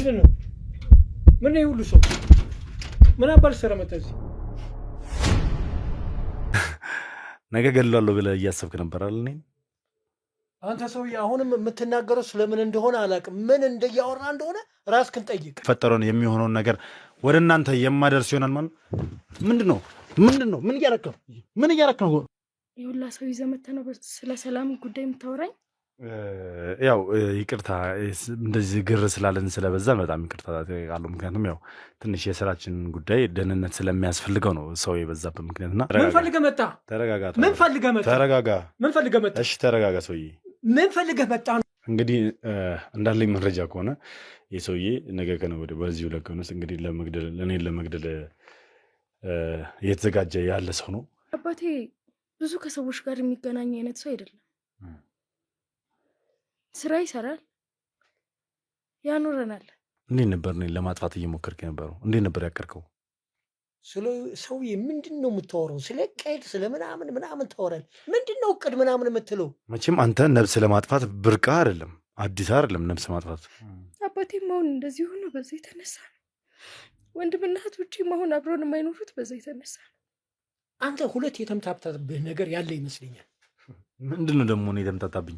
ምንድነው? ምን ነው ሁሉ ሰው ምን አባል ሰራ መጣዚ? ነገ ገድላለሁ ብለህ እያሰብክ ነበር አይደል? አንተ ሰውዬ አሁንም የምትናገረው ስለምን እንደሆነ አላውቅም። ምን እንደያወራ እንደሆነ ራስህን ጠይቅ። ፈጠረውን የሚሆነውን ነገር ወደ እናንተ የማደርስ ይሆናል ማለት ምንድነው? ምን እያረክ ነው? የሁላ ሰው ይዘህ መተህ ነው ስለ ሰላም ጉዳይ የምታወራኝ? ያው ይቅርታ እንደዚህ ግር ስላለን ስለበዛን በጣም ይቅርታ አለው። ምክንያቱም ያው ትንሽ የስራችን ጉዳይ ደህንነት ስለሚያስፈልገው ነው ሰው የበዛበት ምክንያትና። ምን ፈልገህ መጣ? ተረጋጋ። ምን ፈልገህ መጣ? ተረጋጋ። ምን ፈልገህ መጣ? እሺ ተረጋጋ ሰውዬ። ምን ፈልገህ መጣ? እንግዲህ እንዳለኝ መረጃ ከሆነ የሰውዬ ነገ ከነገ ወዲያ በዚሁ ለቀን ውስጥ እንግዲህ እኔን ለመግደል እየተዘጋጀ ያለ ሰው ነው። አባቴ ብዙ ከሰዎች ጋር የሚገናኝ አይነት ሰው አይደለም። ስራ ይሰራል፣ ያኖረናል። እንዴት ነበር እኔን ለማጥፋት እየሞከርክ የነበረው? እንዴት ነበር ያቀርከው? ስለ ሰውዬ ምንድን ነው የምታወራው? ስለ ቀድ ስለ ምናምን ታወራል። ምንድን ነው እቅድ ምናምን የምትለው? መቼም አንተ ነብስ ለማጥፋት ብርቅ አይደለም፣ አዲስ አይደለም ነብስ ማጥፋት። አባቴ መሆን እንደዚህ ሆኖ በዛ የተነሳ ነው። ወንድምና እህቶቼ መሆን አብረን የማይኖሩት በዛ የተነሳ ነው። አንተ ሁለት የተምታታብህ ነገር ያለ ይመስለኛል። ምንድን ነው ደግሞ እኔ የተምታታብኝ?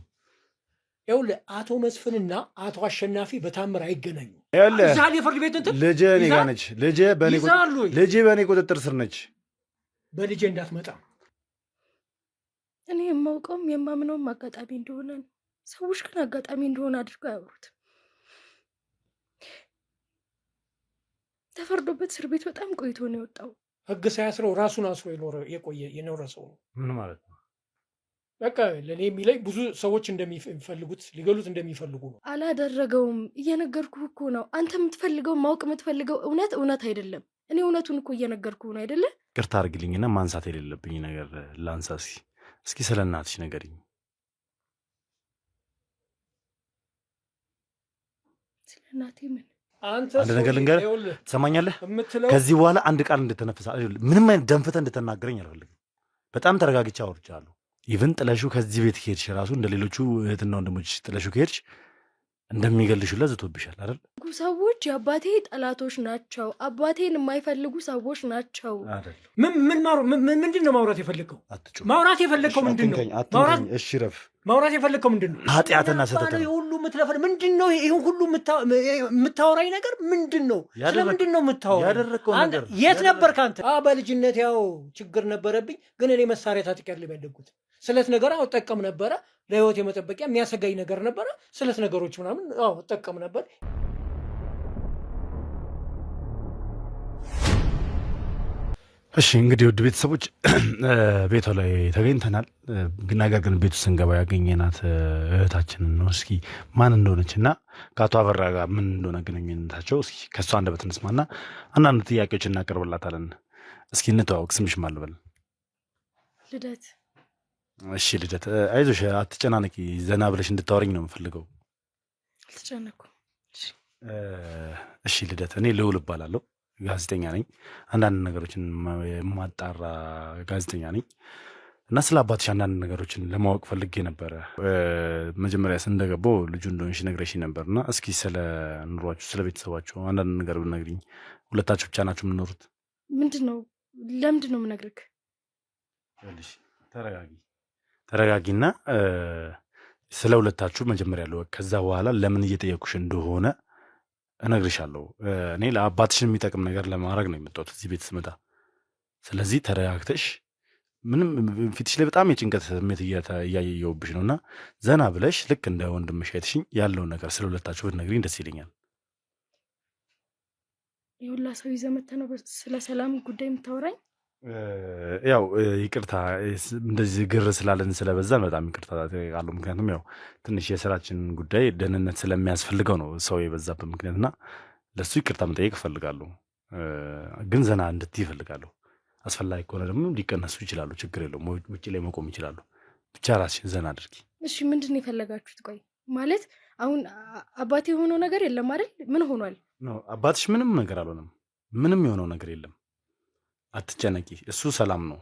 ይኸውልህ አቶ መስፍንና አቶ አሸናፊ በታምር አይገናኙ። ዛሬ የፍርድ ቤት እንትን ልጄ እኔ ጋር ነች። ልጄ በእኔ ቁጥጥር ስር ነች። በልጄ እንዳትመጣ። እኔ የማውቀውም የማምነውም አጋጣሚ እንደሆነ ነው። ሰዎች ግን አጋጣሚ እንደሆነ አድርገው አያወሩትም። ተፈርዶበት እስር ቤት በጣም ቆይቶ ነው የወጣው። ህግ ሳያስረው ራሱን አስሮ የኖረ ሰው ነው። ምን ማለት ነው? በቃ ለእኔ የሚለኝ ብዙ ሰዎች እንደሚፈልጉት ሊገሉት እንደሚፈልጉ ነው። አላደረገውም። እየነገርኩህ እኮ ነው። አንተ የምትፈልገው ማወቅ የምትፈልገው እውነት አይደለም። እኔ እውነቱን እኮ እየነገርኩህ ነው አይደለ? ይቅርታ አድርግልኝና ማንሳት የሌለብኝ ነገር ላንሳ። እስኪ ስለ እናትሽ ንገሪኝ። ስለ እናቴ ምን? አንድ ነገር ልንገርህ፣ ትሰማኛለህ? ከዚህ በኋላ አንድ ቃል እንድትነፍሳ ምንም አይነት ደንፍተህ እንድትናገረኝ አልፈልግም። በጣም ተረጋግቼ አውርቻለሁ። ኢቭን ጥለሹ ከዚህ ቤት ከሄድሽ ራሱ እንደ ሌሎቹ እህትና ወንድሞች ጥለሹ ከሄድሽ እንደሚገልሹላ ዝቶብሻል አይደል? ሰዎች የአባቴ ጠላቶች ናቸው። አባቴን የማይፈልጉ ሰዎች ናቸው። ምንድን ነው ማውራት የፈለግከው? ማውራት የፈለግከው ምንድን ነው? እሺ ረፍ። ማውራት የፈለግከው ምንድን ነው? ኃጢአትና ስህተት ሁሉ የምትለፈ ምንድን ነው? ይህን ሁሉ የምታወራኝ ነገር ምንድን ነው? ስለምንድን ነው የምታወራኝ? የት ነበር ከአንተ? በልጅነት ያው ችግር ነበረብኝ፣ ግን እኔ መሳሪያ ታጥቂያለሁ ያደጉት ስለት ነገር እጠቀም ነበረ። ለህይወት የመጠበቂያ የሚያሰጋኝ ነገር ነበረ። ስለት ነገሮች ምናምን እጠቀም ነበር። እሺ እንግዲህ ውድ ቤተሰቦች ቤቷ ላይ ተገኝተናል። ነገር ግን ቤቱ ስንገባ ያገኘናት እህታችንን ነው። እስኪ ማን እንደሆነች እና ከአቶ አበራ ጋር ምን እንደሆነ ግንኙነታቸው እስኪ ከእሷ አንደበት እንስማና አንዳንድ ጥያቄዎች እናቀርብላታለን። እስኪ እንተዋወቅ። ስምሽ ማን ልበል? ልደት። እሺ ልደት፣ አይዞሽ አትጨናነቂ። ዘና ብለሽ እንድታወሪኝ ነው የምፈልገው። አልተጨነኩም። እሺ ልደት፣ እኔ ልውል እባላለሁ። ጋዜጠኛ ነኝ። አንዳንድ ነገሮችን የማጣራ ጋዜጠኛ ነኝ እና ስለ አባትሽ አንዳንድ ነገሮችን ለማወቅ ፈልጌ ነበረ። መጀመሪያ እንደገባው ልጁ እንደሆንሽ ነግረሽኝ ነበር እና እስኪ ስለ ኑሯችሁ፣ ስለ ቤተሰባችሁ አንዳንድ ነገር ብትነግሪኝ። ሁለታችሁ ብቻ ናችሁ የምትኖሩት? ምንድን ነው? ለምንድን ነው የምነግርህ? ተረጋጊና ስለ ሁለታችሁ መጀመሪያ ልወቅ። ከዛ በኋላ ለምን እየጠየኩሽ እንደሆነ እነግርሻለሁ። እኔ ለአባትሽን የሚጠቅም ነገር ለማድረግ ነው የመጣሁት እዚህ ቤት ስመጣ። ስለዚህ ተረጋግተሽ፣ ምንም ፊትሽ ላይ በጣም የጭንቀት ስሜት እያየሁብሽ ነው እና ዘና ብለሽ ልክ እንደ ወንድምሽ አይተሽኝ ያለውን ነገር ስለ ሁለታችሁ ብትነግሪኝ ደስ ይለኛል። የሁላ ሰው ይዘህ መተህ ነው ስለ ሰላም ጉዳይ የምታወራኝ? ያው ይቅርታ እንደዚህ ግር ስላለን ስለበዛን በጣም ይቅርታ አለው። ምክንያቱም ያው ትንሽ የስራችን ጉዳይ ደህንነት ስለሚያስፈልገው ነው ሰው የበዛበት ምክንያትና ለሱ ይቅርታ መጠየቅ እፈልጋለሁ። ግን ዘና እንድትይ እፈልጋለሁ። አስፈላጊ ከሆነ ደግሞ ሊቀነሱ ይችላሉ፣ ችግር የለውም። ውጭ ላይ መቆም ይችላሉ። ብቻ ራስሽን ዘና አድርጊ። እሺ ምንድን ነው የፈለጋችሁት? ቆይ ማለት አሁን አባቴ የሆነው ነገር የለም አይደል? ምን ሆኗል? አባትሽ ምንም ነገር አልሆነም። ምንም የሆነው ነገር የለም። አትጨነቂ፣ እሱ ሰላም ነው።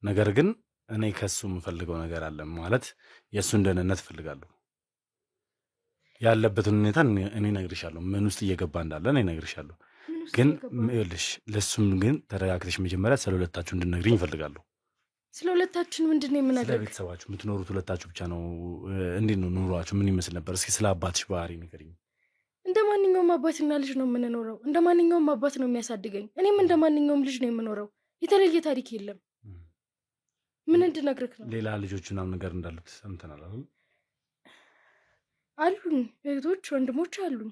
ነገር ግን እኔ ከሱ የምፈልገው ነገር አለ። ማለት የእሱን ደህንነት እፈልጋለሁ። ያለበትን ሁኔታ እኔ እነግርሻለሁ፣ ምን ውስጥ እየገባ እንዳለ እኔ እነግርሻለሁ። ግን ይኸውልሽ ለእሱም ግን ተረጋግተሽ መጀመሪያ ስለ ሁለታችሁ እንድነግሪኝ ይፈልጋለሁ። ስለ ሁለታችን ምንድን ነው የምነግርህ? ስለ ቤተሰባችሁ የምትኖሩት ሁለታችሁ ብቻ ነው? እንዴት ነው ኑሯችሁ? ምን ይመስል ነበር? እስኪ ስለ አባትሽ ባህሪ ንገሪኝ። እንደ ማንኛውም አባትና ልጅ ነው የምንኖረው። እንደ ማንኛውም አባት ነው የሚያሳድገኝ። እኔም እንደ ማንኛውም ልጅ ነው የምኖረው። የተለየ ታሪክ የለም። ምን እንድነግርህ ነው? ሌላ ልጆች ምናምን ነገር እንዳሉት ሰምተናል አይደል? አሉኝ እህቶች፣ ወንድሞች አሉኝ።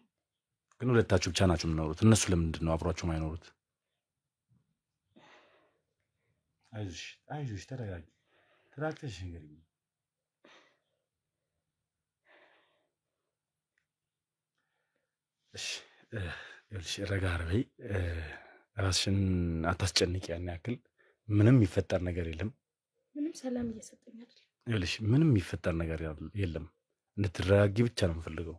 ግን ሁለታችሁ ብቻ ናችሁ የምኖሩት። እነሱ ለምንድን ነው አብሯችሁ ማይኖሩት? አይዞሽ፣ ተረጋጊ። ተረጋግተሽ ንገሪኝ። እሺ ረጋ በይ፣ ራስሽን አታስጨንቂ። ያን ያክል ምንም የሚፈጠር ነገር የለም። ምንም ሰላም እየሰጠኝ አይደል? ይኸውልሽ ምንም የሚፈጠር ነገር የለም። እንድትረጋጊ ብቻ ነው የምፈልገው።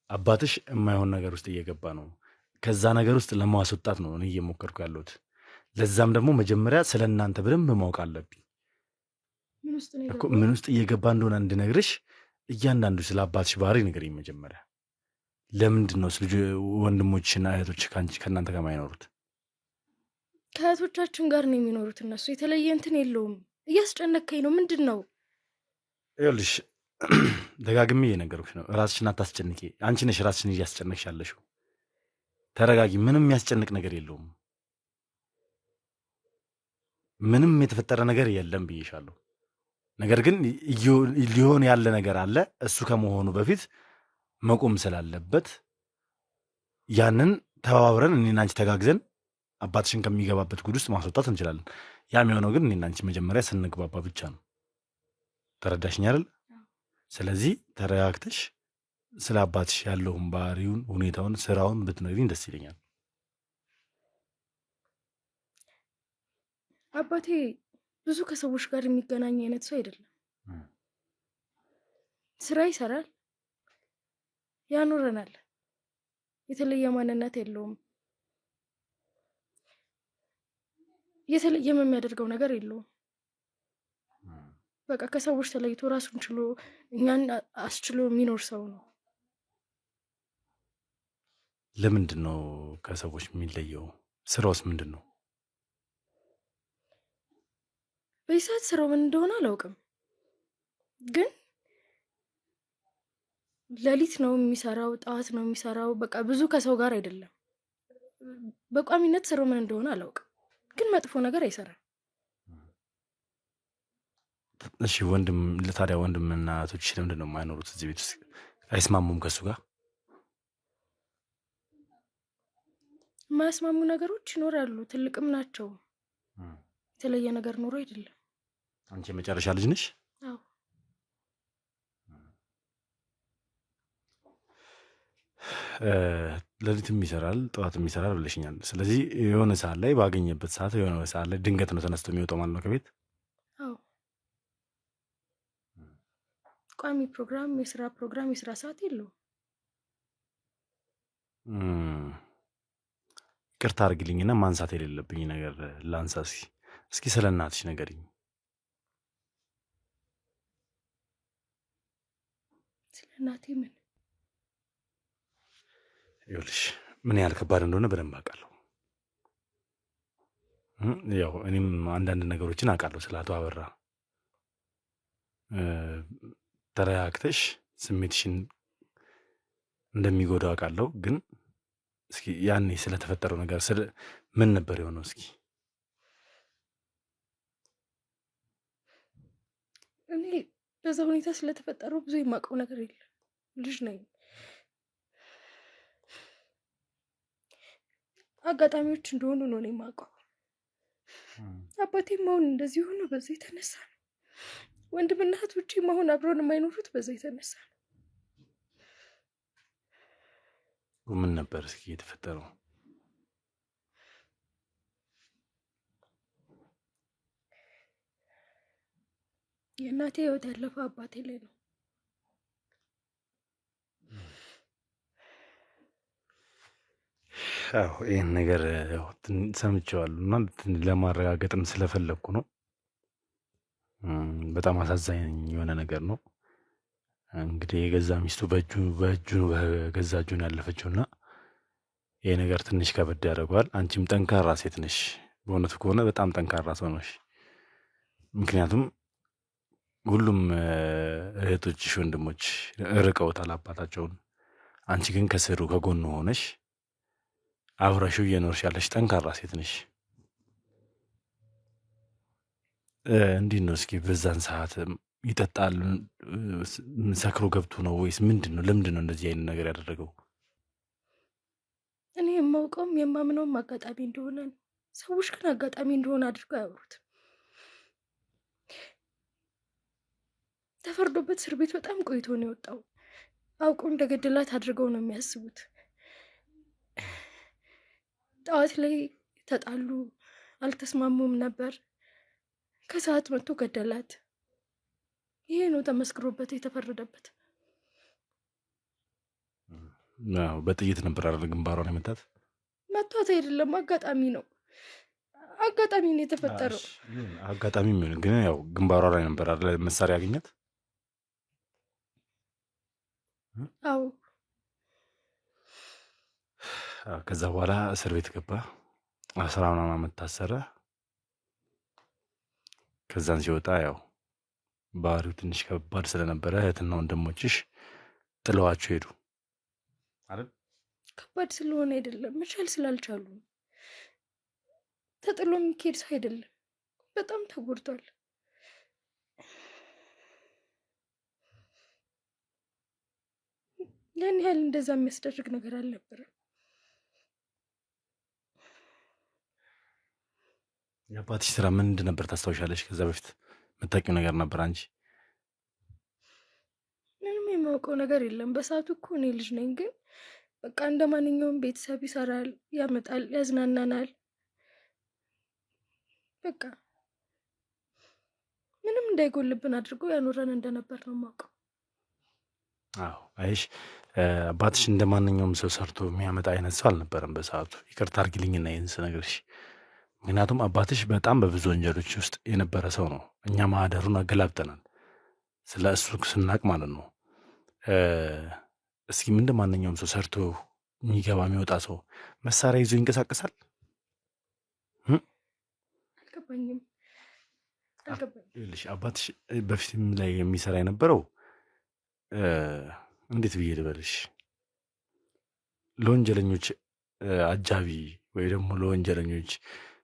አባትሽ የማይሆን ነገር ውስጥ እየገባ ነው። ከዛ ነገር ውስጥ ለማስወጣት ነው እኔ እየሞከርኩ ያለሁት። ለዛም ደግሞ መጀመሪያ ስለ እናንተ በደንብ ማወቅ አለብኝ። ምን ውስጥ እየገባ እንደሆነ እንድነግርሽ እያንዳንዱ ስለ አባትሽ ባህሪ ንገሪኝ መጀመሪያ። ለምንድን ነው ወንድሞችና እህቶች ከእናንተ ጋር ማይኖሩት? ከእህቶቻችን ጋር ነው የሚኖሩት። እነሱ የተለየ እንትን የለውም። እያስጨነከኝ ነው። ምንድን ነው? ይኸውልሽ ደጋግሜ እየነገርኩሽ ነው። ራስሽን አታስጨንቂ። አንቺ ነሽ ራስሽን እያስጨነቅሽ ያለሽው። ተረጋጊ። ምንም የሚያስጨንቅ ነገር የለውም። ምንም የተፈጠረ ነገር የለም ብዬሻለሁ። ነገር ግን ሊሆን ያለ ነገር አለ። እሱ ከመሆኑ በፊት መቆም ስላለበት ያንን ተባብረን እኔና አንቺ ተጋግዘን አባትሽን ከሚገባበት ጉድ ውስጥ ማስወጣት እንችላለን። ያ የሚሆነው ግን እኔና አንቺ መጀመሪያ ስንግባባ ብቻ ነው። ተረዳሽኝ አይደል? ስለዚህ ተረጋግተሽ ስለ አባትሽ ያለውን ባህሪውን፣ ሁኔታውን፣ ስራውን ብትነግሪኝ ደስ ይለኛል። አባቴ ብዙ ከሰዎች ጋር የሚገናኝ አይነት ሰው አይደለም። ስራ ይሰራል፣ ያኖረናል። የተለየ ማንነት የለውም። የተለየም የሚያደርገው ነገር የለውም። በቃ ከሰዎች ተለይቶ ራሱን ችሎ እኛን አስችሎ የሚኖር ሰው ነው። ለምንድን ነው ከሰዎች የሚለየው? ስራውስ ምንድን ነው? በዚህ ሰዓት ስራው ምን እንደሆነ አላውቅም፣ ግን ሌሊት ነው የሚሰራው፣ ጠዋት ነው የሚሰራው። በቃ ብዙ ከሰው ጋር አይደለም። በቋሚነት ስራው ምን እንደሆነ አላውቅም፣ ግን መጥፎ ነገር አይሰራም። እሺ ታዲያ ወንድምና እህቶችሽ ለምንድን ነው የማይኖሩት እዚህ ቤት ውስጥ? አይስማሙም ከእሱ ጋር? የማያስማሙ ነገሮች ይኖራሉ፣ ትልቅም ናቸው። የተለየ ነገር ኖሮ አይደለም። አንቺ የመጨረሻ ልጅ ነሽ? አዎ። ሌሊትም ይሰራል ጠዋትም ይሰራል ብለሽኛል። ስለዚህ የሆነ ሰዓት ላይ ባገኘበት ሰዓት የሆነ ሰዓት ላይ ድንገት ነው ተነስቶ የሚወጣው ማለት ነው ከቤት? አዎ። ቋሚ ፕሮግራም፣ የስራ ፕሮግራም፣ የስራ ሰዓት የለውም። ይቅርታ አድርግልኝና ማንሳት የሌለብኝ ነገር ላንሳ። እስኪ ስለ እናትሽ ንገሪኝ። ስለ እናቴ ምን? ይኸውልሽ ምን ያህል ከባድ እንደሆነ በደንብ አውቃለሁ። ያው እኔም አንዳንድ ነገሮችን አውቃለሁ ስለ አቶ አበራ። ተረጋግተሽ ስሜትሽን እንደሚጎዳው አውቃለሁ። ግን እስኪ ያኔ ስለተፈጠረው ነገር ምን ነበር የሆነው? እስኪ እኔ በዛ ሁኔታ ስለተፈጠረው ብዙ የማውቀው ነገር የለም። ልጅ ነኝ። አጋጣሚዎች እንደሆኑ ነው እኔ የማውቀው። አባቴም አሁን እንደዚህ ሆኖ በዛ የተነሳ ነው። ወንድምና እህቶቼም አሁን አብረውን የማይኖሩት በዛ የተነሳ ነው። ምን ነበር እስኪ የተፈጠረው? የእናቴ ህይወት ያለፈው አባቴ ላይ ነው። ይህን ነገር ሰምቼዋለሁ እና ለማረጋገጥም ስለፈለግኩ ነው። በጣም አሳዛኝ የሆነ ነገር ነው። እንግዲህ የገዛ ሚስቱ በገዛ እጁን ያለፈችውና ይሄ ነገር ትንሽ ከበድ ያደርገዋል። አንቺም ጠንካራ ሴት ነሽ። በእውነቱ ከሆነ በጣም ጠንካራ ሰው ነሽ። ምክንያቱም ሁሉም እህቶችሽ፣ ወንድሞች ርቀውታል አባታቸውን። አንቺ ግን ከስሩ ከጎኑ ሆነሽ አብረሽው እየኖርሽ ያለሽ ጠንካራ ሴት ነሽ። እንዲህ ነው። እስኪ በዛን ሰዓት ይጠጣል? ሰክሮ ገብቶ ነው ወይስ ምንድን ነው? ለምንድን ነው እንደዚህ አይነት ነገር ያደረገው? እኔ የማውቀውም የማምነውም አጋጣሚ እንደሆነ ነው። ሰዎች ግን አጋጣሚ እንደሆነ አድርገው አያወሩት። ተፈርዶበት እስር ቤት በጣም ቆይቶ ነው የወጣው። አውቆ እንደገደላት አድርገው ነው የሚያስቡት። ጠዋት ላይ ተጣሉ፣ አልተስማሙም ነበር። ከሰዓት መጥቶ ገደላት። ይሄ ነው ተመስክሮበት የተፈረደበት። በጥይት ነበር አይደል ግንባሯን የመታት? መቷት አይደለም፣ አጋጣሚ ነው። አጋጣሚ ነው የተፈጠረው። አጋጣሚ የሚሆን ግን ያው ግንባሯ ላይ ነበር አይደል መሳሪያ ያገኘት? አዎ። ከዛ በኋላ እስር ቤት ገባ። 10 ምናምን ዓመት ታሰረ። ከዛን ሲወጣ ያው ባህሪው ትንሽ ከባድ ስለነበረ እህትና ወንድሞችሽ ጥለዋቸው ሄዱ አይደል? ከባድ ስለሆነ አይደለም፣ መቻል ስላልቻሉ። ተጥሎ የሚካሄድ ሰው አይደለም። በጣም ተጎድቷል። ያን ያህል እንደዛ የሚያስደርግ ነገር አልነበረም። የአባትሽ ስራ ምን እንደነበር ታስታውሻለሽ? ከዛ በፊት የምታውቂው ነገር ነበር አንቺ? ምንም የማውቀው ነገር የለም። በሰዓቱ እኮ እኔ ልጅ ነኝ። ግን በቃ እንደ ማንኛውም ቤተሰብ ይሰራል፣ ያመጣል፣ ያዝናናናል። በቃ ምንም እንዳይጎልብን አድርጎ ያኖረን እንደነበር ነው የማውቀው። አዎ አይሽ አባትሽ እንደ ማንኛውም ሰው ሰርቶ የሚያመጣ አይነት ሰው አልነበረም በሰዓቱ። ይቅርታ አድርጊልኝና ይህን ስነግርሽ፣ ምክንያቱም አባትሽ በጣም በብዙ ወንጀሎች ውስጥ የነበረ ሰው ነው። እኛ ማህደሩን አገላብጠናል ስለ እሱ ስናቅ ማለት ነው። እስኪ እንደ ማንኛውም ሰው ሰርቶ የሚገባ የሚወጣ ሰው መሳሪያ ይዞ ይንቀሳቀሳል? አልገባኝም። አባትሽ በፊትም ላይ የሚሰራ የነበረው እንዴት ብዬ ልበልሽ፣ ለወንጀለኞች አጃቢ ወይ ደግሞ ለወንጀለኞች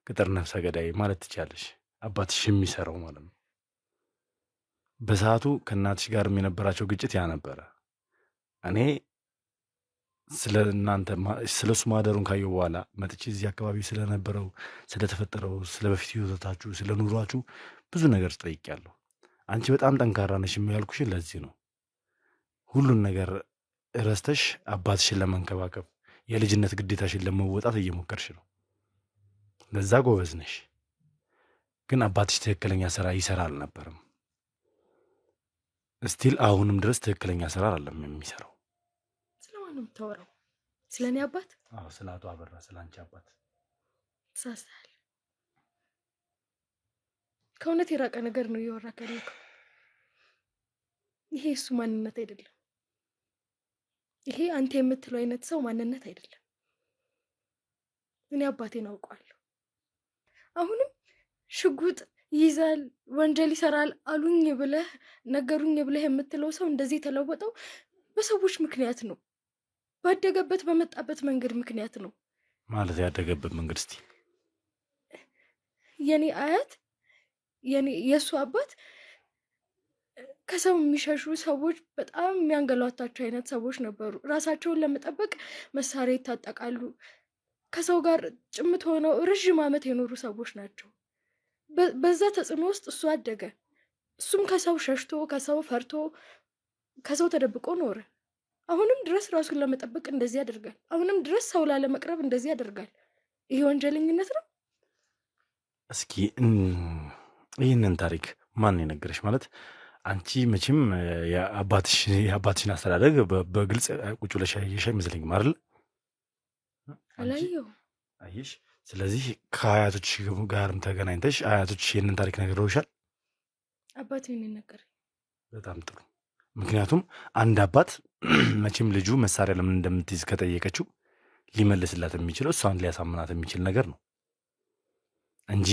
ቅጥር ነፍሰ ገዳይ ማለት ትችላለሽ። አባትሽ የሚሰራው ማለት ነው። በሰዓቱ ከእናትሽ ጋር የነበራቸው ግጭት ያ ነበረ። እኔ ስለ እናንተ ስለ እሱ ማደሩን ካየሁ በኋላ መጥቼ እዚህ አካባቢ ስለነበረው ስለተፈጠረው ስለ በፊት ህይወታችሁ ስለ ኑሯችሁ ብዙ ነገር ትጠይቂያለሁ። አንቺ በጣም ጠንካራ ነሽ የሚያልኩሽን ለዚህ ነው። ሁሉን ነገር ረስተሽ አባትሽን ለመንከባከብ የልጅነት ግዴታሽን ለመወጣት እየሞከርሽ ነው። ለዛ ጎበዝ ነሽ። ግን አባትሽ ትክክለኛ ስራ ይሰራ አልነበረም። እስቲል አሁንም ድረስ ትክክለኛ ስራ አይደለም የሚሰራው። ስለማን ነው የምታወራው? ስለ እኔ አባት? አዎ፣ ስለ አቶ አበራ፣ ስለ አንቺ አባት። ተሳስተሃል። ከእውነት የራቀ ነገር ነው እያወራክ ያለከው። ይሄ እሱ ማንነት አይደለም። ይሄ አንተ የምትለው አይነት ሰው ማንነት አይደለም። እኔ አባቴን አውቀዋለሁ። አሁንም ሽጉጥ ይይዛል፣ ወንጀል ይሰራል አሉኝ ብለህ ነገሩኝ ብለህ የምትለው ሰው እንደዚህ የተለወጠው በሰዎች ምክንያት ነው። ባደገበት በመጣበት መንገድ ምክንያት ነው። ማለት ያደገበት መንገድ እስቲ የኔ አያት የእሱ አባት ከሰው የሚሸሹ ሰዎች፣ በጣም የሚያንገላታቸው አይነት ሰዎች ነበሩ። ራሳቸውን ለመጠበቅ መሳሪያ ይታጠቃሉ። ከሰው ጋር ጭምት ሆነው ረዥም ዓመት የኖሩ ሰዎች ናቸው። በዛ ተጽዕኖ ውስጥ እሱ አደገ። እሱም ከሰው ሸሽቶ፣ ከሰው ፈርቶ፣ ከሰው ተደብቆ ኖረ። አሁንም ድረስ ራሱን ለመጠበቅ እንደዚህ ያደርጋል። አሁንም ድረስ ሰው ላለመቅረብ እንደዚህ ያደርጋል። ይሄ ወንጀለኝነት ነው። እስኪ ይህንን ታሪክ ማን የነገረሽ? ማለት አንቺ መቼም የአባትሽን አስተዳደግ በግልጽ ቁጭ ብለሽ ያየሽ አይመስለኝም አይደል? አላየሁም። አየሽ። ስለዚህ ከአያቶች ጋርም ተገናኝተሽ አያቶች ይህንን ታሪክ ነግረውሻል? አባቴን ነገረኝ። በጣም ጥሩ። ምክንያቱም አንድ አባት መቼም ልጁ መሳሪያ ለምን እንደምትይዝ ከጠየቀችው ሊመልስላት የሚችለው እሷን ሊያሳምናት የሚችል ነገር ነው እንጂ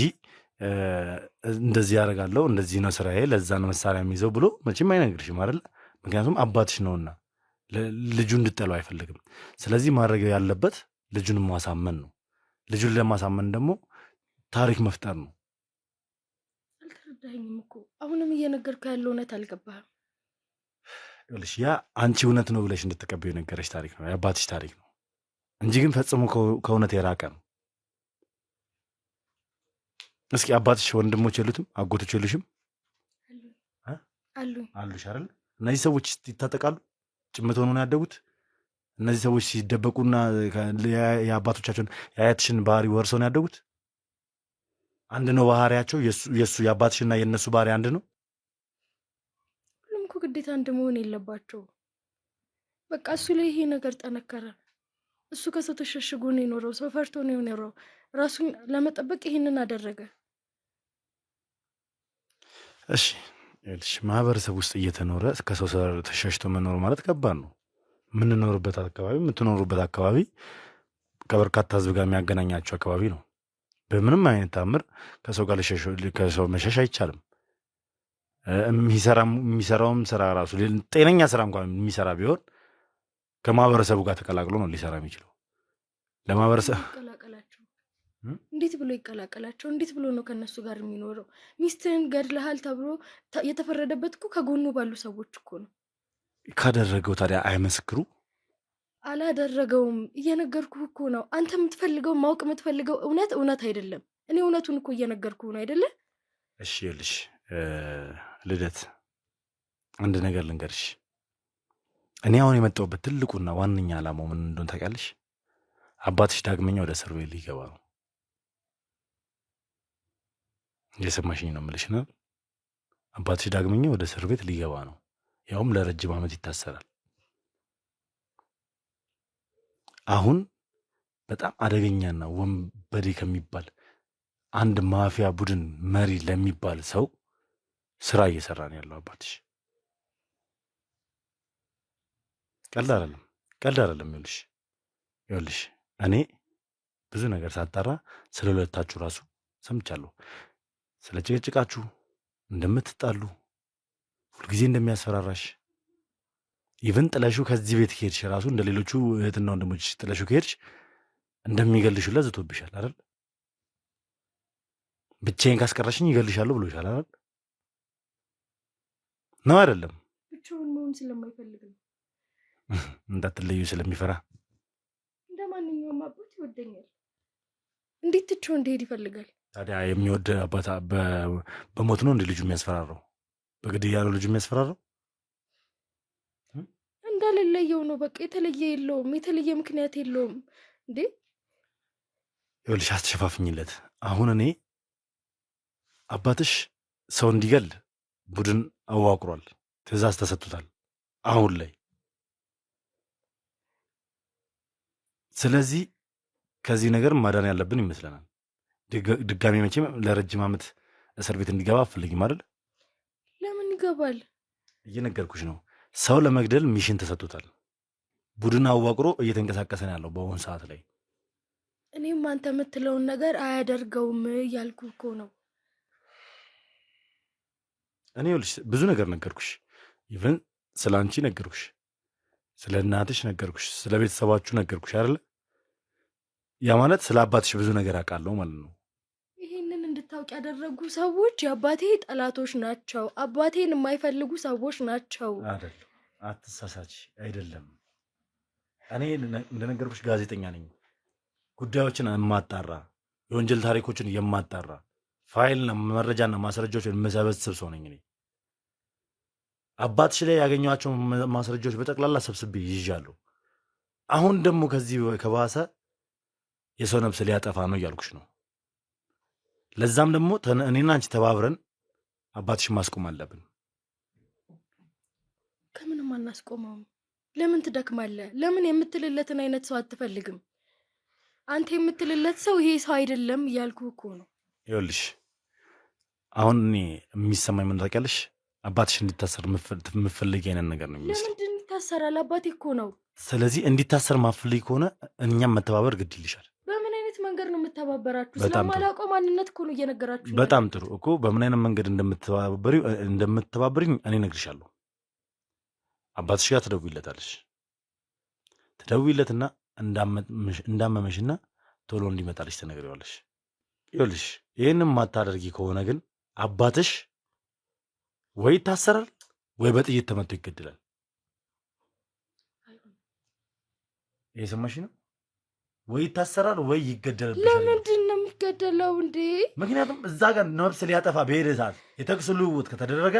እንደዚህ ያደርጋለሁ እንደዚህ ነው ስራዬ ለዛ ነው መሳሪያ የሚይዘው ብሎ መቼም አይነግርሽም አይደል? ምክንያቱም አባትሽ ነውና ልጁ እንድጠለው አይፈልግም። ስለዚህ ማድረግ ያለበት ልጁን ማሳመን ነው። ልጁን ለማሳመን ደግሞ ታሪክ መፍጠር ነው። አልተረዳኸኝም እኮ አሁንም እየነገርኩህ ያለው እውነት አልገባህም። ይኸውልሽ ያ አንቺ እውነት ነው ብለሽ እንድትቀበዩ የነገረሽ ታሪክ ነው፣ የአባትሽ ታሪክ ነው እንጂ ግን ፈጽሞ ከእውነት የራቀ ነው። እስኪ አባትሽ ወንድሞች የሉትም? አጎቶች የሉሽም? አሉሽ አይደል? እነዚህ ሰዎች ይታጠቃሉ? ጭምት ሆነው ነው ያደጉት? እነዚህ ሰዎች ሲደበቁና የአባቶቻቸውን የአያትሽን ባህሪ ወርሰው ነው ያደጉት? አንድ ነው ባህሪያቸው? የእሱ የአባትሽና የእነሱ ባህሪ አንድ ነው? ሁሉም እኮ ግዴታ አንድ መሆን የለባቸው። በቃ እሱ ላይ ይሄ ነገር ጠነከረ። እሱ ከሰው ተሸሽጎ ነው የኖረው። ሰው ፈርቶ ነው የኖረው። ራሱን ለመጠበቅ ይሄንን አደረገ። እሺ ይኸውልሽ ማህበረሰብ ውስጥ እየተኖረ ከሰው ተሸሽቶ መኖር ማለት ከባድ ነው። የምትኖሩበት አካባቢ ከበርካታ ህዝብ ጋር የሚያገናኛቸው አካባቢ ነው። በምንም አይነት ታምር ከሰው ጋር ከሰው መሸሽ አይቻልም። የሚሰራውም ስራ ራሱ ጤነኛ ስራ እንኳን የሚሰራ ቢሆን ከማህበረሰቡ ጋር ተቀላቅሎ ነው ሊሰራ የሚችለው። ለማህበረሰብ እንዴት ብሎ ይቀላቀላቸው? እንዴት ብሎ ነው ከነሱ ጋር የሚኖረው? ሚስትህን ገድለሃል ተብሎ የተፈረደበት እኮ ከጎኑ ባሉ ሰዎች እኮ ነው። ካደረገው ታዲያ አይመስክሩ? አላደረገውም። እየነገርኩህ እኮ ነው። አንተ የምትፈልገው ማወቅ የምትፈልገው እውነት አይደለም። እኔ እውነቱን እኮ እየነገርኩህ ነው አይደለ? እሺ ይኸውልሽ ልደት አንድ ነገር ልንገርሽ። እኔ አሁን የመጣሁበት ትልቁና ዋነኛ ዓላማው ምን እንደሆነ ታውቂያለሽ? አባትሽ ዳግመኛ ወደ እስር ቤት ሊገባ ነው። እየሰማሽኝ ነው የምልሽ ነው። አባትሽ ዳግመኛ ወደ እስር ቤት ሊገባ ነው፣ ያውም ለረጅም ዓመት ይታሰራል። አሁን በጣም አደገኛና ወንበዴ ከሚባል አንድ ማፊያ ቡድን መሪ ለሚባል ሰው ስራ እየሰራ ነው ያለው አባትሽ። ቀልድ አይደለም። ይኸውልሽ እኔ ብዙ ነገር ሳጣራ ስለ ሁለታችሁ ራሱ ሰምቻለሁ። ስለ ጭቅጭቃችሁ፣ እንደምትጣሉ፣ ሁልጊዜ እንደሚያስፈራራሽ፣ ኢቨን ጥለሹ ከዚህ ቤት ከሄድሽ ራሱ እንደ ሌሎቹ እህትና ወንድሞች ጥለሹ ከሄድሽ እንደሚገልሹላ ዝቶብሻል አይደል? ብቻዬን ካስቀረሽኝ ይገልሻለሁ ብሎሻል አይደል? ነው አይደለም? ብቻውን መሆን ስለማይፈልግ ነው። እንዳትለዩ ስለሚፈራ። እንደ ማንኛውም አባት ይወደኛል። እንዴት ትቼው እንደሄድ ይፈልጋል? ታዲያ የሚወድ አባት በሞት ነው እንደ ልጁ የሚያስፈራራው? በግድያ ነው ልጁ የሚያስፈራራው? እንዳልለየው ነው በቃ። የተለየ የለውም፣ የተለየ ምክንያት የለውም። እንዴ ይኸውልሽ አትሸፋፍኝለት። አሁን እኔ አባትሽ ሰው እንዲገል ቡድን አዋቅሯል፣ ትዕዛዝ ተሰጥቶታል አሁን ላይ። ስለዚህ ከዚህ ነገር ማዳን ያለብን ይመስለናል። ድጋሚ መቼም ለረጅም ዓመት እስር ቤት እንዲገባ አትፈልጊም አይደል? ለምን ይገባል? እየነገርኩሽ ነው። ሰው ለመግደል ሚሽን ተሰጥቶታል። ቡድን አዋቅሮ እየተንቀሳቀሰ ነው ያለው በአሁኑ ሰዓት ላይ። እኔም አንተ የምትለውን ነገር አያደርገውም እያልኩ እኮ ነው። እኔ ይኸውልሽ ብዙ ነገር ነገርኩሽ። ኢቨን ስለ አንቺ ነገርኩሽ፣ ስለ እናትሽ ነገርኩሽ፣ ስለ ቤተሰባችሁ ነገርኩሽ አይደለ? ያ ማለት ስለ አባትሽ ብዙ ነገር አውቃለሁ ማለት ነው። ይህንን እንድታውቅ ያደረጉ ሰዎች የአባቴ ጠላቶች ናቸው። አባቴን የማይፈልጉ ሰዎች ናቸው። አይደለም፣ አትሳሳች። አይደለም፣ እኔ እንደነገርኩሽ ጋዜጠኛ ነኝ። ጉዳዮችን የማጣራ የወንጀል ታሪኮችን የማጣራ ፋይልና መረጃና ማስረጃዎችን የምሰበስብ ሰው ነኝ እኔ። አባትሽ ላይ ያገኘኋቸው ማስረጃዎች በጠቅላላ ሰብስቤ ይዣለሁ። አሁን ደግሞ ከዚህ ከባሰ የሰው ነፍስ ሊያጠፋ ነው እያልኩሽ ነው። ለዛም ደግሞ እኔና አንቺ ተባብረን አባትሽን ማስቆም አለብን። ከምንም አናስቆመውም። ለምን ትደክማለህ? ለምን የምትልለትን አይነት ሰው አትፈልግም? አንተ የምትልለት ሰው ይሄ ሰው አይደለም እያልኩ እኮ ነው። ይኸውልሽ አሁን እኔ የሚሰማኝ ምን ታውቂያለሽ? አባትሽ እንዲታሰር የምትፈልጊ አይነት ነገር ነው የሚመስለው። ለምንድን ይታሰራል? አባቴ እኮ ነው። ስለዚህ እንዲታሰር ማፈልጊ ከሆነ እኛም መተባበር ግድ ይልሻል። በምን አይነት መንገድ ነው የምተባበራችሁ? ስለማላውቀው ማንነት እኮ ነው እየነገራችሁ። በጣም ጥሩ እኮ። በምን አይነት መንገድ እንደምትተባበሪኝ እኔ እነግርሻለሁ። አባትሽ ጋር ትደውይለታለሽ። ትደውይለትና እንዳመመሽና ቶሎ እንዲመጣልሽ ትነግሪዋለሽ። ይኸውልሽ ይህንም ማታደርጊ ከሆነ ግን አባትሽ ወይ ይታሰራል ወይ በጥይት ተመቶ ይገድላል። ይሄ ሰማሽ ነው? ወይ ይታሰራል ወይ ይገደላል። ለምንድን ነው የሚገደለው እንዴ? ምክንያቱም እዛ ጋር ነፍስ ሊያጠፋ በሄደ ሰዓት የተኩስ ልውውጥ ከተደረገ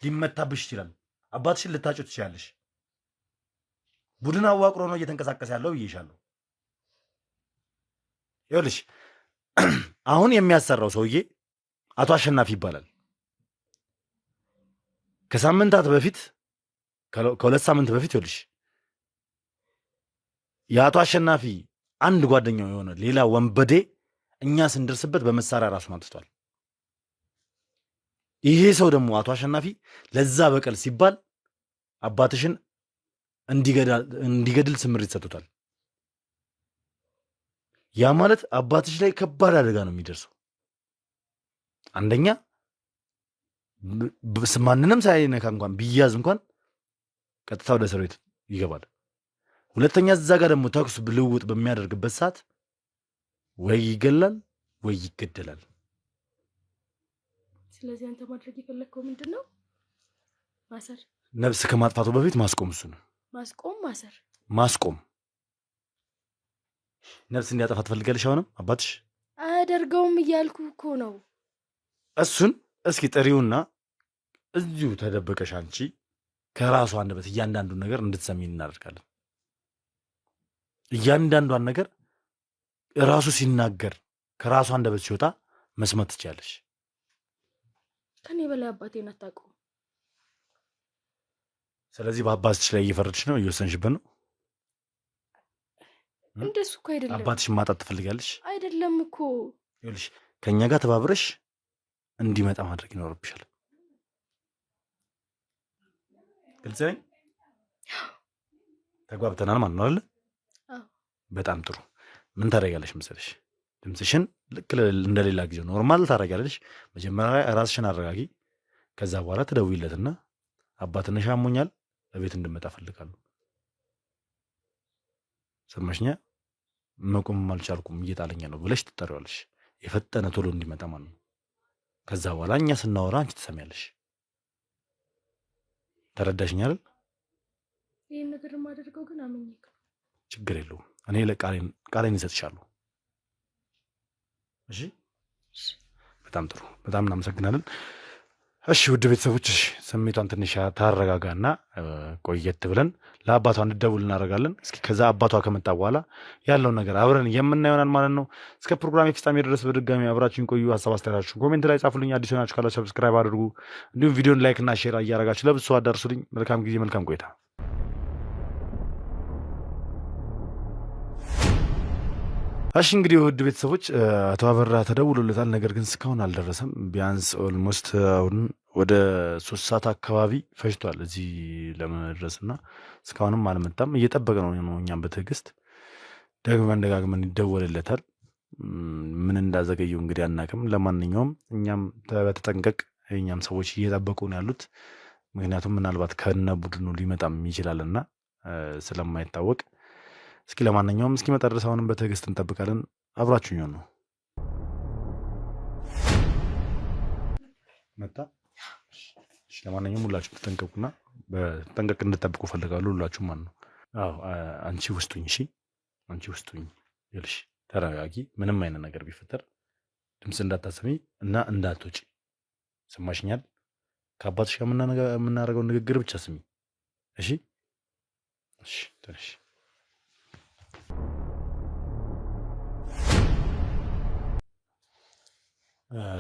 ሊመታብሽ ይችላል። አባትሽን ልታጩ ትችላለሽ። ቡድን አዋቅሮ ነው እየተንቀሳቀሰ ያለው ብዬሻለሁ። ይኸውልሽ አሁን የሚያሰራው ሰውዬ አቶ አሸናፊ ይባላል። ከሳምንታት በፊት ከ2 ሳምንት በፊት ይኸውልሽ የአቶ አሸናፊ አንድ ጓደኛው የሆነ ሌላ ወንበዴ እኛ ስንደርስበት በመሳሪያ ራሱን አጥፍቷል። ይሄ ሰው ደግሞ አቶ አሸናፊ ለዛ በቀል ሲባል አባትሽን እንዲገድል ስምሪት ሰጥቶታል። ያ ማለት አባትሽ ላይ ከባድ አደጋ ነው የሚደርሰው። አንደኛ ማንንም ሳይነካ እንኳን ቢያዝ እንኳን ቀጥታ ወደ እስር ቤት ይገባል። ሁለተኛ እዛ ጋር ደግሞ ተኩስ ልውውጥ በሚያደርግበት ሰዓት ወይ ይገላል ወይ ይገደላል። ስለዚህ አንተ ማድረግ የፈለግከው ምንድን ነው? ማሰር። ነፍስ ከማጥፋቱ በፊት ማስቆም። እሱ ነው ማስቆም። ነፍስ እንዲያጠፋ ትፈልጋለሽ? አሁንም አባትሽ አያደርገውም እያልኩ እኮ ነው። እሱን እስኪ ጥሪውና እዚሁ ተደበቀሽ አንቺ ከራሱ አንደበት እያንዳንዱን ነገር እንድትሰሚ እናደርጋለን። እያንዳንዷን ነገር ራሱ ሲናገር ከራሱ አንደበት ሲወጣ መስማት ትችያለሽ። ከኔ በላይ አባቴን አታውቀውም። ስለዚህ በአባትሽ ላይ እየፈረድሽ ነው፣ እየወሰንሽበት ነው። እንደሱ እኮ አይደለም። አባትሽን ማጣት ትፈልጋለሽ? አይደለም እኮ። ይኸውልሽ ከእኛ ጋር ተባብረሽ እንዲመጣ ማድረግ ይኖርብሻል። ግልጽ ነኝ? ተግባብተናል ማለት ነው አይደል? በጣም ጥሩ። ምን ታደርጊያለሽ መሰለሽ? ድምፅሽን ልክ እንደሌላ ጊዜው ኖርማል ታደርጊያለሽ። መጀመሪያ ራስሽን አረጋጊ። ከዛ በኋላ ትደውይለትና አባትነሽ አሞኛል፣ በቤት እንድመጣ እፈልጋለሁ። ሰማሽኛ? መቆም አልቻልኩም እየጣለኛ ነው ብለሽ ትጠሪዋለሽ። የፈጠነ ቶሎ እንዲመጣ ማለት ነው። ከዛ በኋላ እኛ ስናወራ አንቺ ትሰሚያለሽ። ተረዳሽኝ አይደል? ይህን ነገር የማደርገው ግን አመኘ። ችግር የለውም። እኔ ቃሌን ይሰጥሻለሁ። እሺ፣ በጣም ጥሩ። በጣም እናመሰግናለን። እሺ ውድ ቤተሰቦች፣ ስሜቷን ትንሽ ታረጋጋና ቆየት ብለን ለአባቷ እንድደውል እናደርጋለን። እስኪ ከዛ አባቷ ከመጣ በኋላ ያለውን ነገር አብረን የምናየሆናል ማለት ነው። እስከ ፕሮግራም ፍጻሜ ድረስ በድጋሚ አብራችሁን ቆዩ። ሀሳብ አስተያየታችሁን ኮሜንት ላይ ጻፉልኝ። አዲስ ሆናችሁ ካላችሁ ሰብስክራይብ አድርጉ። እንዲሁም ቪዲዮን ላይክ እና ሼር እያደረጋችሁ ለብዙ ሰው አዳርሱልኝ። መልካም ጊዜ፣ መልካም ቆይታ። እሺ እንግዲህ ውድ ቤተሰቦች አቶ አበራ ተደውሎለታል። ነገር ግን እስካሁን አልደረሰም። ቢያንስ ኦልሞስት አሁን ወደ 3 ሰዓት አካባቢ ፈጅቷል እዚህ ለመድረስና እስካሁንም አልመጣም። እየጠበቀ ነው። እኛም በትዕግስት ደጋግመን ይደወልለታል። ምን እንዳዘገየው እንግዲህ አናውቅም። ለማንኛውም እኛም በተጠንቀቅ የእኛም ሰዎች እየጠበቁ ነው ያሉት። ምክንያቱም ምናልባት ከነ ቡድኑ ሊመጣም ይችላልና ስለማይታወቅ እስኪ ለማንኛውም እስኪመጣ ድረስ አሁንም በትዕግስት እንጠብቃለን። አብራችሁኝ ነው መጣ። ለማንኛውም ሁላችሁ ተጠንቀቁና በተጠንቀቅ እንድጠብቁ ፈልጋለሁ። ሁላችሁ ማለት ነው። አዎ አንቺ ውስጡኝ። እሺ አንቺ ውስጡኝ ይልሽ። ተረጋጊ። ምንም አይነት ነገር ቢፈጠር ድምፅ እንዳታሰሚ እና እንዳትወጪ። ሰማሽኛል? ከአባትሽ ጋር የምናደርገው ንግግር ብቻ ስሚ። እሺ እሺ ትንሽ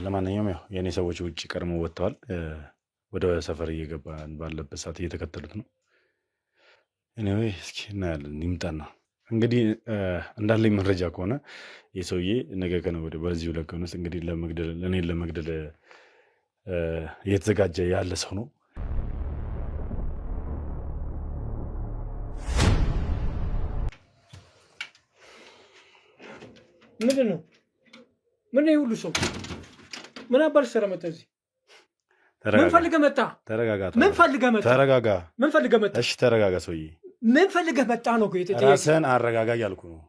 ለማንኛውም ያው የእኔ ሰዎች ውጭ ቀድመው ወጥተዋል። ወደ ሰፈር እየገባ ባለበት ሰዓት እየተከተሉት ነው። ኤኒዌይ እስኪ እናያለን። ይምጣና እንግዲህ እንዳለኝ መረጃ ከሆነ የሰውዬ ነገ ከነገ ወዲያ በዚህ 2 ቀን ውስጥ እንግዲህ እኔን ለመግደል እየተዘጋጀ ያለ ሰው ነው። ምንድን ነው? ምን ነው ሁሉ ሰው ምን አባል ሰራ መጣ እዚህ? ምን ፈልገህ መጣ? ተረጋጋ። ምን ፈልገህ መጣ? ተረጋጋ። ምን ፈልገህ መጣ? እሺ ተረጋጋ ሰውዬ። ምን ፈልገህ መጣ ነው? ራስህን አረጋጋ እያልኩ ነው።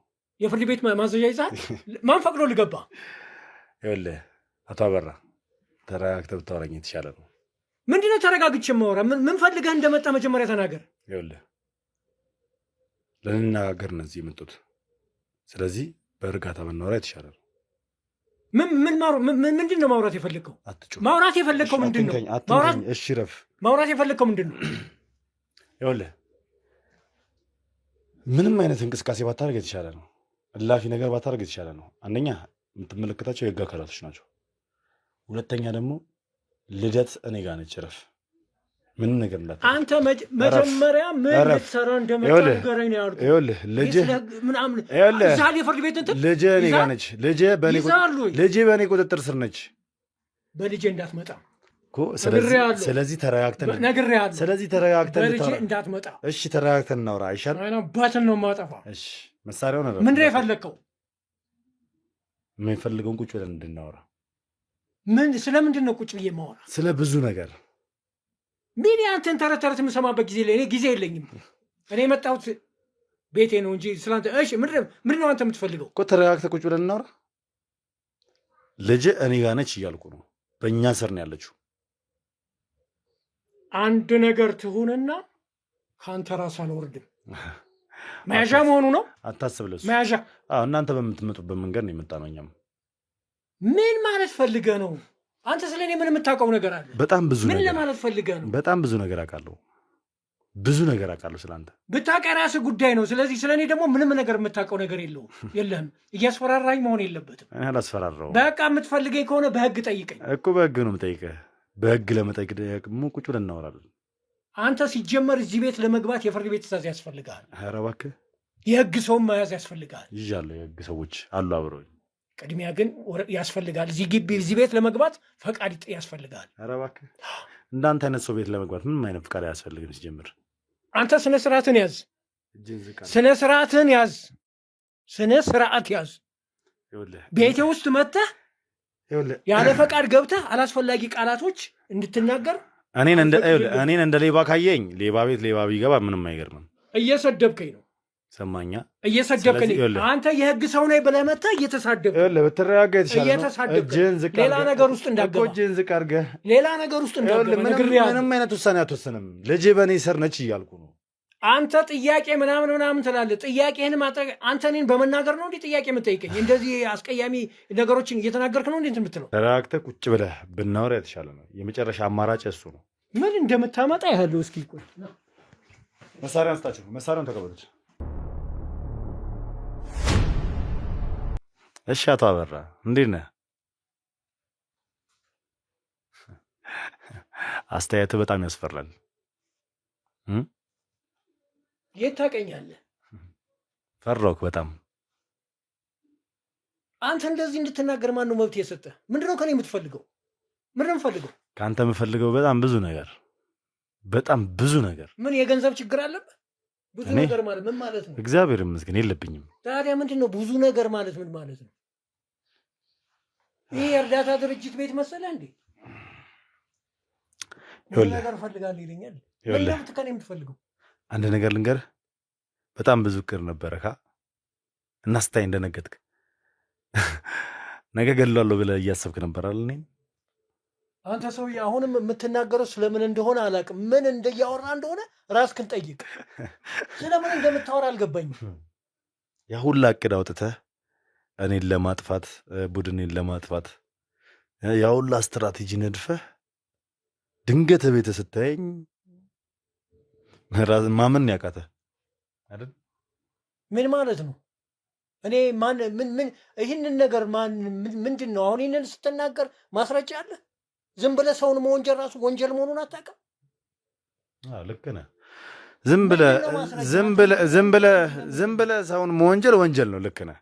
የፍርድ ቤት ማዘዣ ይዘሃል? ማን ፈቅዶ ልገባ? ይኸውልህ አቶ አበራ ተረጋግተህ ብታወራኝ የተሻለ ነው። ምንድን ነው ተረጋግቼ የማወራ? ምን ፈልገህ እንደመጣ መጀመሪያ ተናገር። ይኸውልህ ልንነጋገር ነው እዚህ የመጡት። ስለዚህ በእርጋታ ብናወራ የተሻለ ነው። ምንድን ነው ማውራት የፈለግከው? አትጩህ። ማውራት የፈለግከው ምንድን ነው? እሺ ረፍ። ማውራት የፈለግከው ምንድን ነው? ይኸውልህ ምንም አይነት እንቅስቃሴ ባታደርግ የተሻለ ነው። እላፊ ነገር ባታደርግ የተሻለ ነው። አንደኛ የምትመለከታቸው የህግ አካላቶች ናቸው። ሁለተኛ ደግሞ ልደት እኔ ጋር ነች። ረፍ። ምንም ነገር እንዳታ አንተ መጀመሪያ ምን ልትሰራ እንደመጣ ንገረኝ ነው ያልኩህ። ይኸውልህ ልጅህ ምናምን ዛሬ የፍርድ ቤት እንትን ልጅህ እኔ ጋር ነች። ልጅህ በእኔ ቁጥጥር ስር ነች። በልጄ እንዳትመጣ እኮ። ስለዚህ ተረጋግተን ነግሬሃለሁ። ስለዚህ ተረጋግተን በልጄ እንዳትመጣ። እሺ ተረጋግተን እናውራ አይሻልም? አባትን ነው የማጠፋው። እሺ መሳሪያውን ምንድን ነው የፈለግከው? የምንፈልገውን ቁጭ ብለን እንድናወራ። ስለምንድን ነው ቁጭ ብዬ የማወራ? ስለ ብዙ ነገር። ምን አንተን ተረት ተረት የምሰማበት ጊዜ እኔ ጊዜ የለኝም። እኔ የመጣሁት ቤቴ ነው እንጂ ስላንተ። እሺ ምንድን ነው አንተ የምትፈልገው? እኮ ተረጋግተህ ቁጭ ብለን እናውራ። ልጅ እኔ ጋር ነች እያልኩ ነው። በእኛ ስር ነው ያለችው። አንድ ነገር ትሁንና ከአንተ ራስ አልወርድም። መያዣ መሆኑ ነው። አታስብ። ለሱ መያዣ። እናንተ በምትመጡበት መንገድ ነው የመጣ ነው። እኛም ምን ማለት ፈልገህ ነው? አንተ ስለ እኔ ምን የምታውቀው ነገር አለ? በጣም ብዙ ነገር። ምን ለማለት ፈልገህ ነው? በጣም ብዙ ነገር አውቃለሁ። ብዙ ነገር አውቃለሁ ስለአንተ። ብታውቅ የራስህ ጉዳይ ነው። ስለዚህ ስለ እኔ ደግሞ ምንም ነገር የምታውቀው ነገር የለህም። እያስፈራራኝ መሆን የለበትም። እኔ አላስፈራራሁም። በቃ የምትፈልገኝ ከሆነ በህግ ጠይቀኝ እኮ። በህግ ነው የምጠይቅህ። በህግ ለመጠየቅ ደግሞ ቁጭ ብለን እናወራለን። አንተ ሲጀመር እዚህ ቤት ለመግባት የፍርድ ቤት ትእዛዝ ያስፈልግሃል። ኧረ እባክህ የህግ ሰውም መያዝ ያስፈልግሃል። ይዣለሁ። የህግ ሰዎች አሉ አብረውኝ። ቅድሚያ ግን ያስፈልጋል። እዚህ ግቢ እዚህ ቤት ለመግባት ፈቃድ ያስፈልጋል። ኧረ እባክህ እንዳንተ አይነት ሰው ቤት ለመግባት ምንም አይነት ፈቃድ አያስፈልግም። ሲጀምር አንተ ስነ ስርዓትን ያዝ። ስነ ስርዓትን ያዝ። ስነ ስርዓት ያዝ። ቤቴ ውስጥ መጥተህ ያለ ፈቃድ ገብተህ አላስፈላጊ ቃላቶች እንድትናገር እኔን እንደ ሌባ ካየኝ ሌባ ቤት ሌባ ቢገባ ምንም አይገርምም። እየሰደብከኝ ነው። ሰማኛ? እየሰደብከኝ። አንተ የህግ ሰው ነኝ ብለህ መጥተህ እየተሳደብክ ብትረጋጋ የተሻለ ነው። ሌላ ነገር ውስጥ እንዳትገባ። እጅህን ዝቅ አድርገህ ሌላ ነገር ውስጥ እንዳትገባ። ምንም አይነት ውሳኔ አትወስንም። ልጅ በእኔ ስር ነች እያልኩ ነው። አንተ ጥያቄ ምናምን ትላለህ። ጥያቄህን አንተ እኔን በመናገር ነው እንዴ ጥያቄ የምጠይቀኝ? እንደዚህ አስቀያሚ ነገሮችን እየተናገርክ ነው እንዴ የምትለው? ተረጋግተህ ቁጭ ብለህ ብናወራ የተሻለ ነው። የመጨረሻ አማራጭ እሱ ነው። ምን እንደምታመጣ ያለው እስኪ ቆይ። መሳሪያ አንስታችሁ መሳሪያውን ተቀበሉት። እሺ አቶ አበራ እንዴት ነህ? አስተያየትህ በጣም ያስፈራል። የት ታውቀኛለህ? ፈራሁህ በጣም። አንተ እንደዚህ እንድትናገር ማን ነው መብት የሰጠህ? ምንድነው ከኔ የምትፈልገው? ምንድነው የምፈልገው? ከአንተ የምፈልገው በጣም ብዙ ነገር፣ በጣም ብዙ ነገር። ምን የገንዘብ ችግር አለብህ? ብዙ ነገር ማለት ምን ማለት ነው? እግዚአብሔር ይመስገን የለብኝም። ታዲያ ምንድን ነው ብዙ ነገር ማለት ምን ማለት ነው? ይህ የእርዳታ ድርጅት ቤት መሰለህ እንዴ? ብዙ ነገር እፈልጋለሁ ይለኛል። ምን ከኔ የምትፈልገው? አንድ ነገር ልንገርህ፣ በጣም ብዙ እቅድ ነበረ እና ስታይ እንደነገጥክ ነገ ገድላለሁ ብለህ እያሰብክ ነበር አይደል? እኔን አንተ ሰውዬ አሁንም የምትናገረው ስለምን እንደሆነ አላውቅም። ምን እንደያወራ እንደሆነ ራስህን ጠይቅ። ስለምን እንደምታወራ አልገባኝም። ያ ሁላ እቅድ አውጥተህ እኔን ለማጥፋት ቡድኔን ለማጥፋት ያ ሁላ ስትራቴጂ ነድፈህ ድንገት ቤተ ስታየኝ ማመን ያቃተህ አይደል? ምን ማለት ነው? እኔ ምን ይህንን ነገር ምንድን ነው አሁን ይህንን ስትናገር ማስረጃ አለ? ዝም ብለህ ሰውን መወንጀል ራሱ ወንጀል መሆኑን አታውቅም? ልክ ነህ። ዝም ብለህ ሰውን መወንጀል ወንጀል ነው። ልክ ነህ።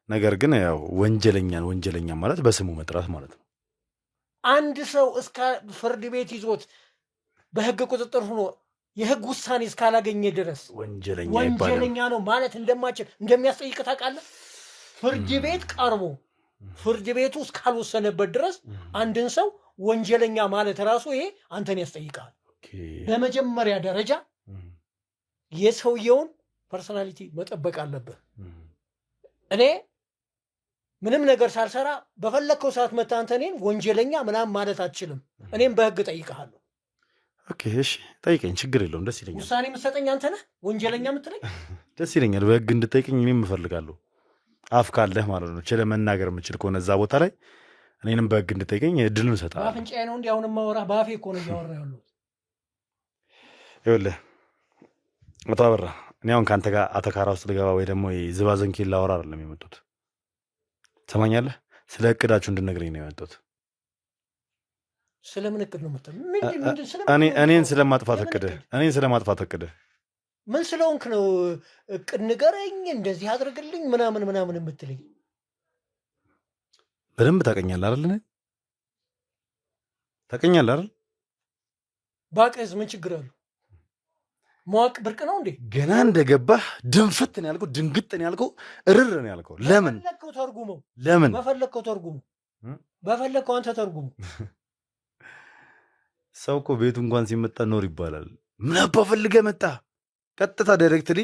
ነገር ግን ያው ወንጀለኛ ማለት በስሙ መጥራት ማለት ነው። አንድ ሰው እስከ ፍርድ ቤት ይዞት በህግ ቁጥጥር ሆኖ የህግ ውሳኔ እስካላገኘ ድረስ ወንጀለኛ ነው ማለት እንደማይችል እንደሚያስጠይቅ ታውቃለህ? ፍርድ ቤት ቀርቦ ፍርድ ቤቱ እስካልወሰነበት ድረስ አንድን ሰው ወንጀለኛ ማለት ራሱ ይሄ አንተን ያስጠይቃል። በመጀመሪያ ደረጃ የሰውየውን ፐርሶናሊቲ መጠበቅ አለብህ። እኔ ምንም ነገር ሳልሰራ በፈለግከው ሰዓት መታ አንተ እኔን ወንጀለኛ ምናምን ማለት አትችልም። እኔም በህግ ጠይቀሃለሁ። ኦኬ እሺ ጠይቀኝ፣ ችግር የለውም፣ ደስ ይለኛል። ውሳኔ የምትሰጠኝ አንተ ነህ ወንጀለኛ የምትለኝ? ደስ ይለኛል። በህግ እንድጠይቀኝ እኔም እፈልጋለሁ። አፍ ካለህ ማለት ነው፣ ችለህ መናገር የምችል ከሆነ እዛ ቦታ ላይ እኔንም በህግ እንድጠይቀኝ እድልን እሰጥሃለሁ። በአፍንጫዬ ነው እንዲህ አሁን የማወራህ፣ በአፌ እኮ ነው እያወራህ ያለሁት። ይኸውልህ አቶ አበራ፣ እኔ አሁን ከአንተ ጋር አተካራ ውስጥ ልገባ ወይ ደግሞ ዝባዘንኬን ላወራ አይደለም የመጡት። ትሰማኛለህ? ስለ እቅዳችሁ እንድነግረኝ ነው የመጡት። ስለምን እቅድ ነው እኔን ስለማጥፋት እቅድህ ምን ስለሆንክ ነው? እቅድ ንገረኝ፣ እንደዚህ አድርግልኝ ምናምን የምትለኝ? በደንብ ታውቀኛለህ አይደል? ታውቀኛለህ አይደል? ባቀዝ ምን ችግር አለው? ማወቅ ብርቅ ነው እንዴ? ገና እንደገባህ ድንፍት ነው ያልከው፣ ድንግጥ ነው ያልከው፣ እርር ነው ያልከው። ለምን በፈለግከው ተርጉመው፣ ለምን በፈለግከው አንተ ተርጉመው። ሰው እኮ ቤቱ እንኳን ሲመጣ ኖር ይባላል። ምን አባ ፈልገህ መጣ? ቀጥታ ዳይሬክትሊ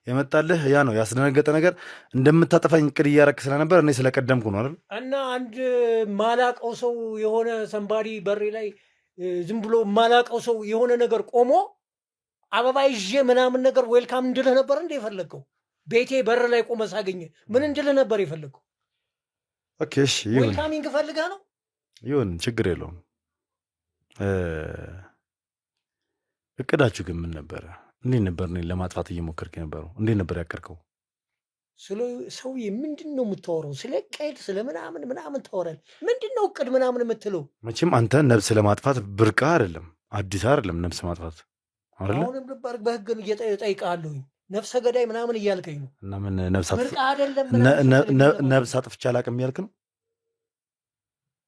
የመጣልህ ያ ነው ያስደነገጠ ነገር። እንደምታጠፋኝ እቅድ እያረክ ስለነበር እኔ ስለቀደምኩ ነው አይደል? እና አንድ ማላቀው ሰው የሆነ ሰንባዲ በሬ ላይ ዝም ብሎ ማላቀው ሰው የሆነ ነገር ቆሞ አበባ ይዤ ምናምን ነገር ዌልካም እንድልህ ነበር እንደ የፈለግከው? ቤቴ በር ላይ ቆመ ሳገኘ ምን እንድልህ ነበር የፈለግከው? ኦኬ እሺ ይሁን፣ ዌልካሚንግ ፈልገህ ነው? ይሁን ችግር የለውም። እቅዳችሁ ግን ምን ነበረ? እንዴት ነበር እኔን ለማጥፋት እየሞከርክ የነበረው? እንዴት ነበር ያቀርከው? ስለ ሰውዬ ምንድን ነው የምታወራው? ስለ ቀድ ስለ ምናምን ታወራል። ምንድን ነው እቅድ ምናምን የምትለው? መቼም አንተ ነብስ ለማጥፋት ብርቃ አይደለም፣ አዲስ አይደለም ነብስ ማጥፋት አይደለም። አሁንም ልባር በህግ እጠይቅሃለሁኝ። ነፍሰ ገዳይ ምናምን እያልከኝ ነው። እና ምን ነብስ አጥፍቼ አላቅም እያልክ ነው?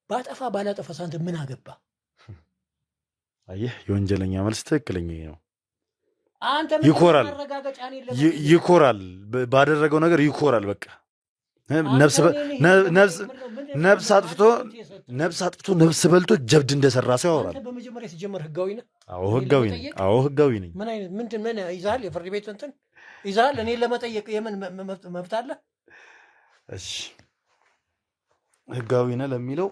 ባጠፋ ባላጠፋ ሳንተ ምን አገባ? አየህ፣ የወንጀለኛ መልስ ትክክለኛ ነው። ይኮራል፣ ባደረገው ነገር ይኮራል። በቃ ነብስ አጥፍቶ ነብስ በልቶ ጀብድ እንደሰራ ሰው ያወራል። በመጀመሪያ ሲጀመር ህጋዊ ነህ? አዎ ህጋዊ ነኝ። ምን አይነት ምን ይዛል? የፍርድ ቤት እንትን ይዛል? እኔን ለመጠየቅ የምን መብት አለ? እሺ ህጋዊ ነህ ለሚለው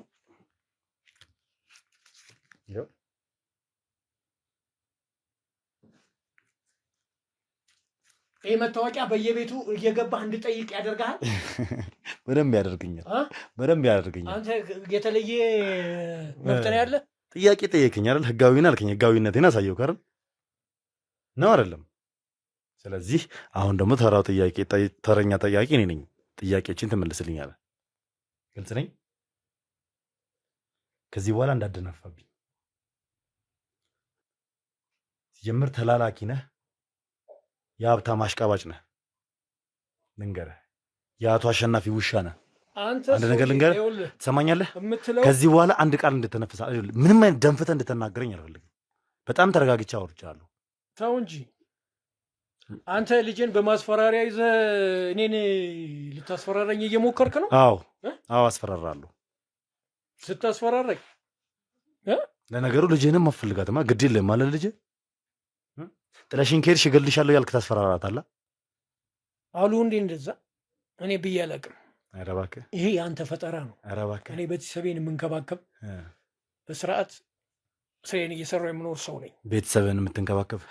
ይህ መታወቂያ በየቤቱ እየገባህ እንድጠይቅ ያደርግሃል? በደንብ ያደርገኛል። አንተ የተለየ መብት ነው ያለ? ጥያቄ ጠየቅኝ አይደል? ህጋዊ ነህ አልከኝ። ህጋዊነቴን አሳየው ካርን ነው አይደለም? ስለዚህ አሁን ደግሞ ተረኛ ጥያቄ እኔ ነኝ። ጥያቄዎችን ትመልስልኛለህ። ግልጽ ነኝ? ከዚህ በኋላ እንዳደናፋብኝ። ሲጀምር ተላላኪ ነህ፣ የሀብታም አሽቃባጭ ነህ። ልንገርህ፣ የአቶ አሸናፊ ውሻ ነህ። አንድ ነገር ልንገርህ፣ ትሰማኛለህ? ከዚህ በኋላ አንድ ቃል እንድትነፍስ፣ ምንም አይነት ደንፍተህ እንድትናገረኝ አልፈልግም። በጣም ተረጋግቼ አውርቻለሁ። ተው እንጂ አንተ ልጄን በማስፈራሪያ ይዘህ እኔን ልታስፈራረኝ እየሞከርክ ነው? አዎ አስፈራራለሁ። ስታስፈራረኝ ለነገሩ ልጅህንም አፈልጋትማ፣ ግድ የለም ማለት ልጅ ጥለሽኝ ከሄድሽ እገልሻለሁ ያልክ ታስፈራራታለህ አሉ። እንዴ እንደዛ እኔ ብዬ አላውቅም። ኧረ እባክህ ይሄ የአንተ ፈጠራ ነው። ኧረ እባክህ እኔ ቤተሰቤን የምንከባከብ በስርዓት ስሬን እየሰራሁ የምኖር ሰው ነኝ። ቤተሰብን የምትንከባከብ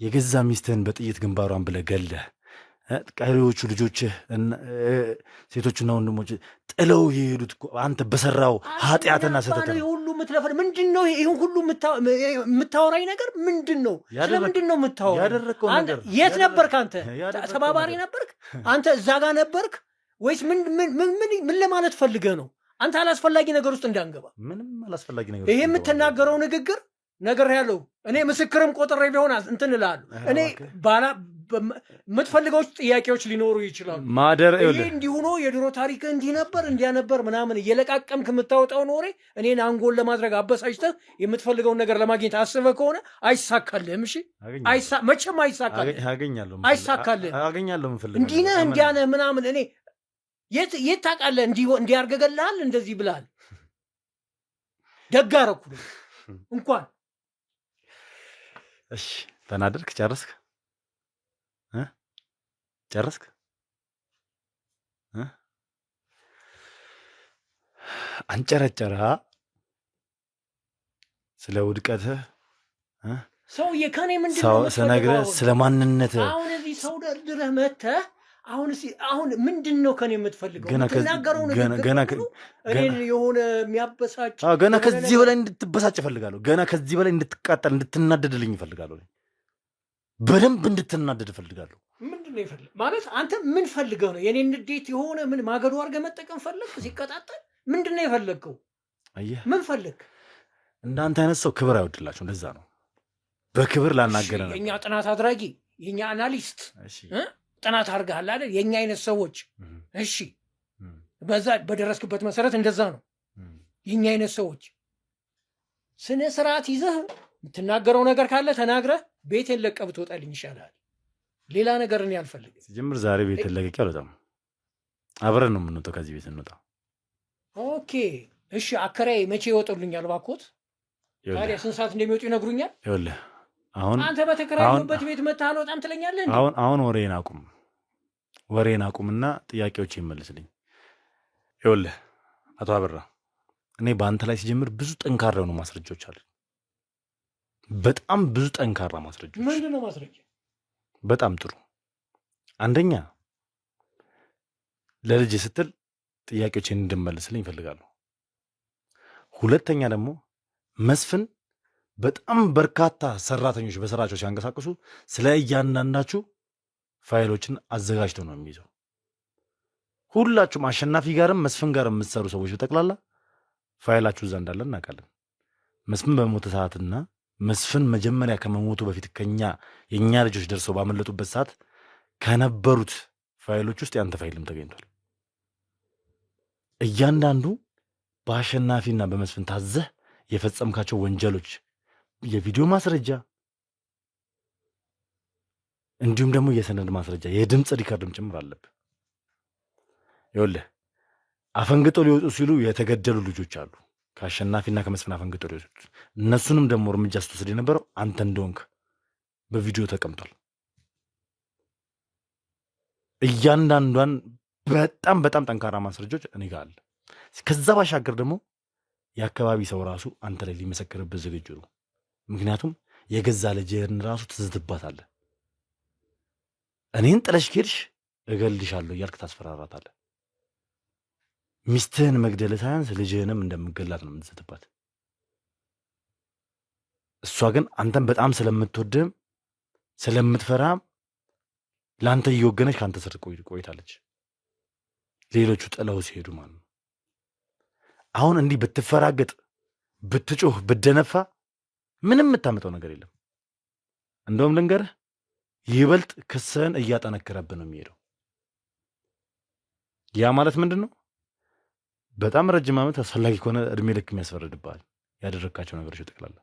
የገዛ ሚስትህን በጥይት ግንባሯን ብለህ ገለህ ቀሪዎቹ ልጆችህ ሴቶችና ወንድሞች ጥለው የሄዱት አንተ በሰራው ኃጢአትና ስህተት ነው። ሁሉ የምትለፈን ምንድን ነው? ይህን ሁሉ የምታወራኝ ነገር ምንድን ነው? ስለምንድን ነው የምታወራው? የት ነበርክ አንተ? ተባባሪ ነበርክ አንተ? እዛ ጋር ነበርክ ወይስ ምን ለማለት ፈልገህ ነው? አንተ አላስፈላጊ ነገር ውስጥ እንዳንገባ። ምንም አላስፈላጊ ነገር ይሄ የምትናገረው ንግግር ነገር ያለው እኔ ምስክርም ቆጥሬ ቢሆን እንትን እልሃለሁ። እኔ የምትፈልገው ጥያቄዎች ሊኖሩ ይችላሉ። ይሄ እንዲሁ ነው፣ የድሮ ታሪክ እንዲህ ነበር እንዲያ ነበር ምናምን እየለቃቀምክ የምታወጣውን ወሬ እኔን አንጎል ለማድረግ አበሳጭተህ የምትፈልገውን ነገር ለማግኘት አስበህ ከሆነ አይሳካልህም። እሺ መቼም አይሳካልህም። እንዲህ ነህ እንዲያ ነህ ምናምን እኔ የት ታውቃለህ? እንዲያርገገልሃል እንደዚህ ብላል። ደግ አደረኩ እንኳን። እሺ ተናደድክ? ጨረስክ? ጨረስክ? አንጨረጨረሃ ስለ ውድቀትህ ሰውዬ ከኔ ምንድነው ስነግርህ ስለ ማንነትህ አሁን እዚህ ሰው ደርድረህ መተህ አሁን ምንድነው ከኔ የምትፈልገው? የምትናገረው ነገር እኔን የሆነ የሚያበሳጭ ገና ከዚህ በላይ እንድትበሳጭ እፈልጋለሁ። ገና ከዚህ በላይ እንድትቃጠል እንድትናደድልኝ እፈልጋለሁ። በደንብ እንድትናደድ እፈልጋለሁ። ምንድነው ይፈልግ ማለት አንተ ምን ፈልገው ነው? የኔን ንዴት የሆነ ምን ማገዶ አድርገህ መጠቀም ፈለግ? ሲቀጣጠል ምንድነው የፈለግከው? አየህ ምን ፈለግ? እንዳንተ አይነት ሰው ክብር አይወድላችሁ። ለዛ ነው በክብር ላናገረ ነው። የኛ ጥናት አድራጊ የኛ አናሊስት ጥናት አድርገሃል አይደል? የኛ አይነት ሰዎች እሺ፣ በዛ በደረስክበት መሰረት እንደዛ ነው። የኛ አይነት ሰዎች ስነ ስርዓት ይዘህ የምትናገረው ነገር ካለ ተናግረህ ቤቴን ለቀህ ብትወጣልኝ ይሻላል። ሌላ ነገር እኔ አልፈልግም። ሲጀምር ዛሬ ቤቴን ለቅቄ አልወጣም። አብረን ነው የምንወጣው። ከዚህ ቤት እንወጣ። ኦኬ እሺ። አከራዬ መቼ ይወጡልኛል? እባክዎት ታዲያ ስንት ሰዓት እንደሚወጡ ይነግሩኛል? ይኸውልህ አሁን አንተ በተከራየሁበት ቤት መተህ አልወጣም ትለኛለህ። አሁን ወሬን አቁምና ጥያቄዎች ይመልስልኝ። ይኸውልህ አቶ አበራ እኔ በአንተ ላይ ሲጀምር ብዙ ጠንካራ የሆኑ ማስረጃዎች አሉ። በጣም ብዙ ጠንካራ ማስረጃዎች። ምንድን ነው ማስረጃ? በጣም ጥሩ። አንደኛ ለልጅ ስትል ጥያቄዎችን እንድመልስልኝ ይፈልጋለሁ። ሁለተኛ ደግሞ መስፍን በጣም በርካታ ሰራተኞች በስራቸው ሲያንቀሳቅሱ ስለ እያንዳንዳችሁ ፋይሎችን አዘጋጅተው ነው የሚይዘው። ሁላችሁም አሸናፊ ጋርም መስፍን ጋር የምትሰሩ ሰዎች በጠቅላላ ፋይላችሁ እዛ እንዳለ እናውቃለን። መስፍን በሞተ ሰዓትና መስፍን መጀመሪያ ከመሞቱ በፊት የእኛ ልጆች ደርሰው ባመለጡበት ሰዓት ከነበሩት ፋይሎች ውስጥ ያንተ ፋይልም ተገኝቷል። እያንዳንዱ በአሸናፊና በመስፍን ታዘህ የፈጸምካቸው ወንጀሎች የቪዲዮ ማስረጃ እንዲሁም ደግሞ የሰነድ ማስረጃ የድምፅ ሪከርድም ጭምር አለብህ። ይኸውልህ አፈንግጠው ሊወጡ ሲሉ የተገደሉ ልጆች አሉ። ከአሸናፊና ከመስፍን አፈንግጠው ሊወጡ እነሱንም ደግሞ እርምጃ ስትወስድ የነበረው አንተ እንደሆንክ በቪዲዮ ተቀምጧል። እያንዳንዷን በጣም በጣም ጠንካራ ማስረጃዎች እኔ ጋር አለ። ከዛ ባሻገር ደግሞ የአካባቢ ሰው ራሱ አንተ ላይ ሊመሰክርበት ዝግጁ ነው። ምክንያቱም የገዛ ልጅህን ራሱ ትዝትባታለህ። እኔን ጥለሽ ኬድሽ እገልሻለሁ እያልክ ታስፈራራታለህ። ሚስትህን መግደል ሳያንስ ልጅህንም እንደምገላት ነው የምትዝትባት። እሷ ግን አንተን በጣም ስለምትወድህም ስለምትፈራም ለአንተ እየወገነች ከአንተ ስር ቆይታለች። ሌሎቹ ጥለው ሲሄዱ ማለት ነው። አሁን እንዲህ ብትፈራገጥ፣ ብትጮህ፣ ብትደነፋ ምንም የምታመጣው ነገር የለም። እንደውም ልንገርህ ይበልጥ ክስህን እያጠነከረብህ ነው የሚሄደው። ያ ማለት ምንድን ነው? በጣም ረጅም ዓመት አስፈላጊ ከሆነ እድሜ ልክ የሚያስፈርድብሃል ያደረግካቸው ነገሮች ጠቅላላ።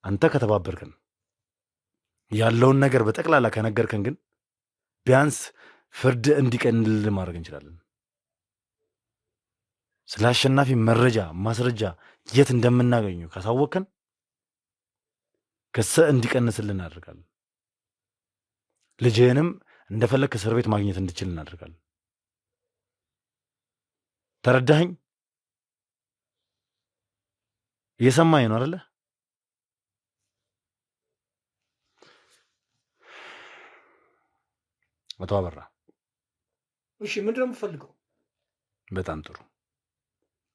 አንተ ከተባበርከን ያለውን ነገር በጠቅላላ ከነገርከን ግን ቢያንስ ፍርድ እንዲቀንል ማድረግ እንችላለን። ስለ አሸናፊ መረጃ ማስረጃ የት እንደምናገኘው ካሳወቅከን ክስ እንዲቀንስልን እናደርጋለን። ልጅህንም እንደፈለግ እስር ቤት ማግኘት እንድችል እናደርጋለን። ተረዳኸኝ? እየሰማኝ ነው አይደለ? አቶ አበራ እሺ፣ ምንድን ነው የምትፈልገው? በጣም ጥሩ።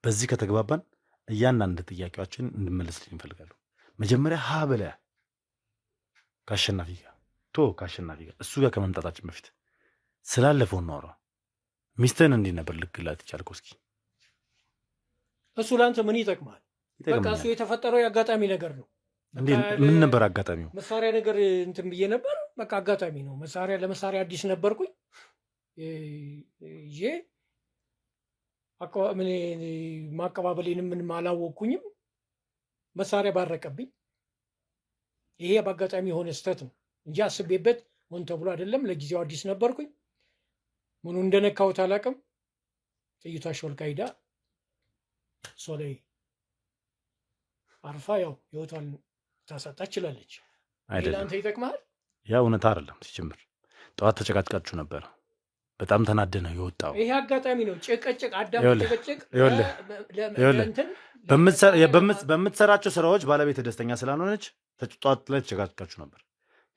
በዚህ ከተግባባን እያንዳንድ ጥያቄዎችን እንድመለስልኝ እንፈልጋለሁ። መጀመሪያ ሀ ብለህ ከአሸናፊ ጋር እሱ ጋር ከመምጣታችን በፊት ስላለፈው እናወራ። ሚስትህን እንዲህ ነበር ልክላት ይቻልከው? እስኪ እሱ ለአንተ ምን ይጠቅማል? በቃ እሱ የተፈጠረው የአጋጣሚ ነገር ነው። ምን ነበር አጋጣሚው? መሳሪያ ነገር እንትን ብዬ ነበር። በቃ አጋጣሚ ነው። ለመሳሪያ አዲስ ነበርኩኝ። ይሄ ማቀባበሌንም ምንም አላወቅኩኝም። መሳሪያ ባረቀብኝ። ይሄ በአጋጣሚ የሆነ ስህተት ነው እንጂ አስቤበት ሆን ተብሎ አይደለም። ለጊዜው አዲስ ነበርኩኝ። ምኑ እንደነካሁት አላውቅም። ጥይቷ ሾልካ ሂዳ እሷ ላይ አርፋ ያው ህይወቷን ታሳጣ ችላለች። ለአንተ ይጠቅማል? ያ እውነት አይደለም። ሲጀምር ጠዋት ተጨቃጭቃችሁ ነበር። በጣም ተናደነ የወጣው። ይሄ አጋጣሚ ነው። ጭቅጭቅ አዳም ጭቅጭቅ በምትሰራቸው ስራዎች ባለቤት ደስተኛ ስላልሆነች ጠዋት ላይ ተጨቃጭቃችሁ ነበር።